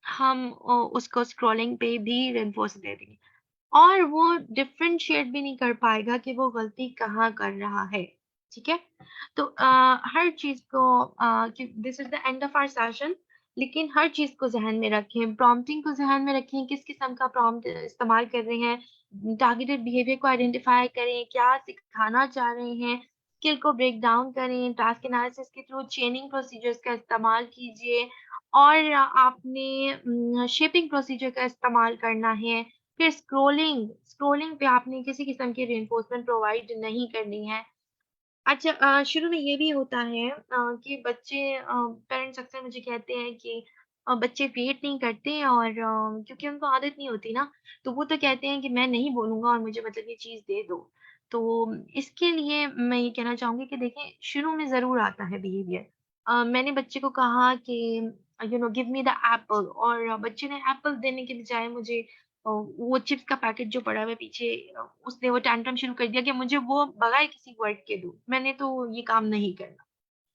हम उसको स्क्रॉलिंग पे भी रेनफोर्स दे देंगे और वो डिफरेंशिएट भी नहीं कर पाएगा कि वो गलती कहाँ कर रहा है, ठीक है? तो हर चीज़ को कि this is the end of our session, लेकिन हर चीज़ को ज़हन में रखें, प्रॉम्प्टिंग को ज़हन में रखें, किस किस्म का प्रॉम्प्ट इस्तेमाल कर रहे हैं, टारगेटेड बिहेवियर को आइडेंटिफाई करें, क्या सिखाना चाह रहे हैं, स्किल को ब्रेक डाउन करें, टास्क एनालिसिस के थ्रू चेनिंग प्रोसीजर्स का इस्तेमाल कीजिए और आपने शेपिंग प्रोसीजर का इस्तेमाल करना है। फिर स्क्रॉलिंग स्क्रॉलिंग पे आपने किसी किस्म की रिइंफोर्समेंट प्रोवाइड नहीं करनी है। अच्छा शुरू में ये भी होता है कि बच्चे पेरेंट्स अक्सर मुझे कहते हैं कि बच्चे वेट नहीं करते और क्योंकि उनको आदत नहीं होती ना, तो वो तो कहते हैं कि मैं नहीं बोलूँगा और मुझे मतलब ये चीज़ दे दो। तो इसके लिए मैं ये कहना चाहूँगी कि देखिए शुरू में ज़रूर आता है बिहेवियर। मैंने बच्चे को कहा कि गिव मी द एप्पल और बच्चे ने एप्पल देने के बजाय मुझे वो चिप्स का पैकेट जो पड़ा हुआ है पीछे उसने वो टैंट्रम शुरू कर दिया कि मुझे वो बगैर किसी वर्ड के दो। मैंने तो ये काम नहीं करना।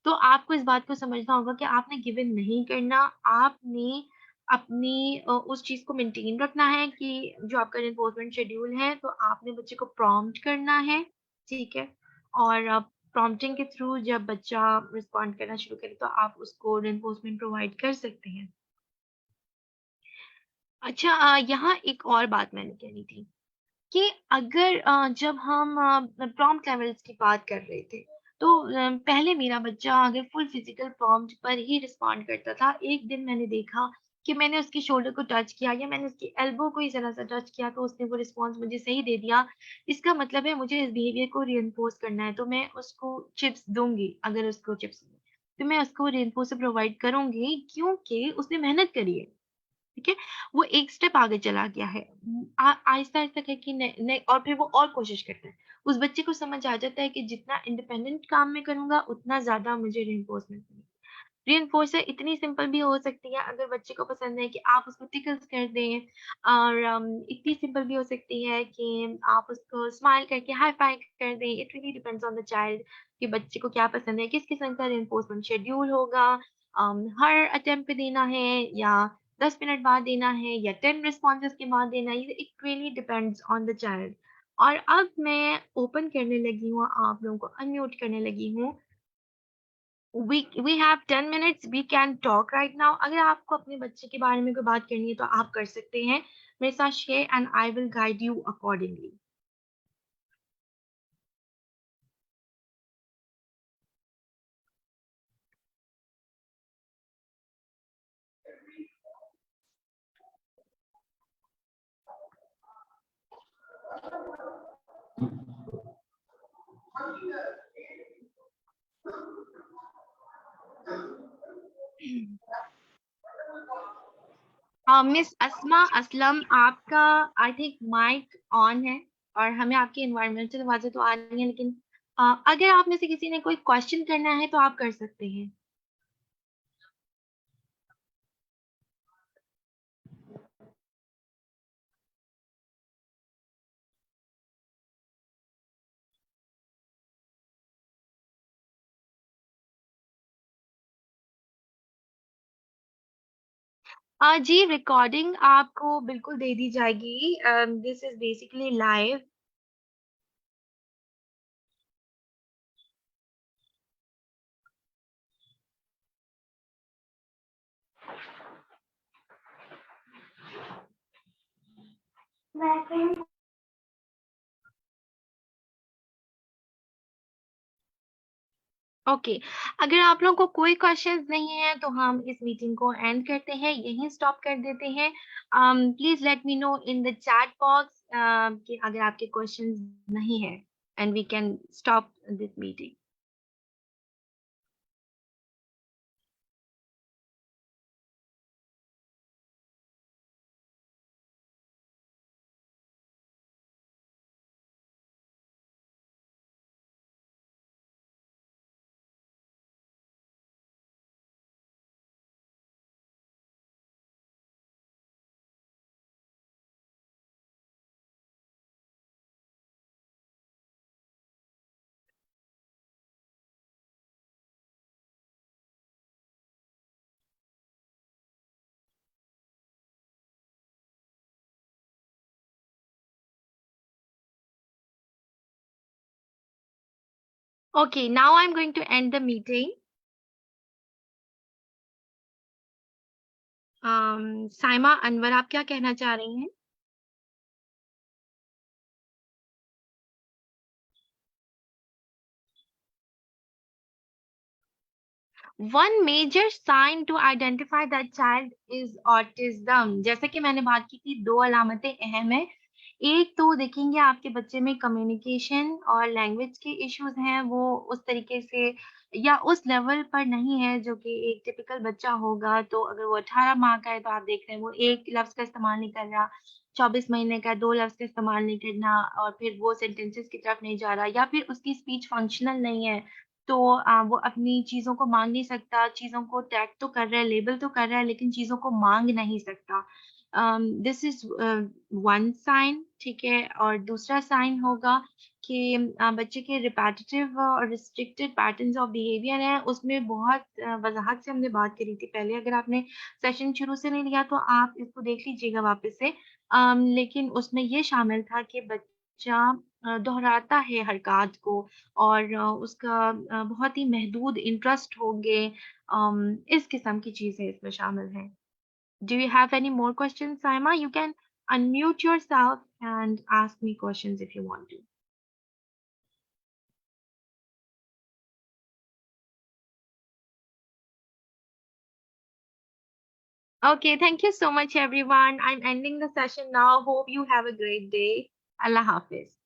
तो आपको इस बात को समझना होगा कि आपने गिव इन नहीं करना, आपने अपनी उस चीज़ को मेंटेन रखना है कि जो आपका रिइंफोर्समेंट शेड्यूल है, तो आपने बच्चे को प्रॉम्प्ट करना है, ठीक है? और प्रॉम्प्टिंग के थ्रू जब बच्चा रिस्पॉन्ड करना शुरू करे, तो आप उसको रिइंफोर्समेंट प्रोवाइड कर सकते हैं। अच्छा यहाँ एक और बात मैंने कहनी थी। कि अगर जब हम प्रॉम्प्ट लेवल्स की बात कर रहे थे, तो पहले मेरा बच्चा अगर फुल फिज़िकल प्रॉम्प्ट पर ही रिस्पॉन्ड करता था। एक दिन मैंने देखा कि मैंने उसके शोल्डर को टच किया या मैंने उसकी एल्बो को ही ज़रा-सा टच किया तो उसने वो रिस्पॉन्स मुझे सही दे दिया। इसका मतलब है मुझे इस बिहेवियर को रिइंफोर्स करना है, तो मैं उसको चिप्स दूँगी, अगर उसको चिप्स तो मैं उसको रिइंफोर्सर प्रोवाइड करूँगी क्योंकि उसने मेहनत करी है। ठीक है? वो एक स्टेप आगे चला गया है। आहिस्ता-आहिस्ता करके ने ने और फिर वो और कोशिश करता है। उस बच्चे को समझ आ जाता है कि जितना इंडिपेंडेंट काम मैं करूँगा, उतना ज़्यादा मुझे रिइंफोर्समेंट मिलेगी। रिइंफोर्सर इतनी सिंपल भी हो सकती है अगर बच्चे को पसंद है कि आप उसको टिकल्स कर दें और इतनी सिंपल भी हो सकती है कि आप उसको स्माइल करके हाई फाइव कर दें। It really depends on the child कि बच्चे को क्या पसंद है, किस किस्म का रिइंफोर्समेंट शेड्यूल होगा। हर अटेम्प्ट पे देना है या 10 मिनट बाद देना है या 10 रिस्पॉन्सेज़ के बाद देना है, ये it really depends on the child. और अब मैं ओपन करने लगी हूँ, आप लोगों को अनम्यूट करने लगी हूँ। We have 10 minutes, we can talk right now. अगर आपको अपने बच्चे के बारे में कोई बात करनी है, तो आप कर सकते हैं। मेरे साथ share and I will guide you accordingly. Miss Asma Aslam, आपका आई थिंक माइक ऑन है और हमें आपकी एनवायरमेंटल आवाज़ें तो आ रही हैं, लेकिन अगर आप में से किसी ने कोई क्वेश्चन करना है, तो आप कर सकते हैं। जी, रिकॉर्डिंग आपको बिल्कुल दे दी जाएगी। This is basically live. Okay, अगर आप लोगों को कोई क्वेश्चंस नहीं है, तो हम इस मीटिंग को एंड करते हैं, यहीं स्टॉप कर देते हैं। Please let me know in the chat box कि अगर आपके क्वेश्चंस नहीं है and we can stop this meeting. Okay, now I'm going to end the meeting. Saima Anwar आप क्या कहना चाह रही हैं? One major sign to identify that child is autism. जैसे कि मैंने बात की थी 2 अलामतें अहम हैं। एक तो देखेंगे आपके बच्चे में कम्युनिकेशन और लैंग्वेज के इश्यूज़ हैं, वो उस तरीके से या उस लेवल पर नहीं है जो कि एक टिपिकल बच्चा होगा। तो अगर वो 18 माह का है तो आप देख रहे हैं वो 1 लफ्ज़ का इस्तेमाल नहीं कर रहा, 24 महीने का 2 लफ्ज़ का इस्तेमाल नहीं करना और फिर वो सेंटेंसेस की तरफ नहीं जा रहा या फिर उसकी स्पीच फंक्शनल नहीं है। तो वो अपनी चीज़ों को माँग नहीं सकता, चीज़ों को टैग तो कर रहा है, लेबल तो कर रहा है, लेकिन चीज़ों को माँग नहीं सकता। दिस इज़ वन साइन, ठीक है? और दूसरा साइन होगा कि बच्चे के रिपेटिटिव और रिस्ट्रिक्टेड पैटर्न्स ऑफ बिहेवियर हैं, उसमें बहुत वज़ाहत से हमने बात करी थी पहले। अगर आपने सेशन शुरू से नहीं लिया, तो आप इसको देख लीजिएगा वापस से। लेकिन उसमें ये शामिल था कि बच्चा दोहराता है हरकत को और उसका बहुत ही महदूद इंटरेस्ट होंगे इस किस्म की चीज़ें इसमें शामिल हैं। Do you have any more questions, Saima? You can unmute yourself and ask me questions if you want to. Okay, thank you so much, everyone. I'm ending the session now. Hope you have a great day. Allah Hafiz.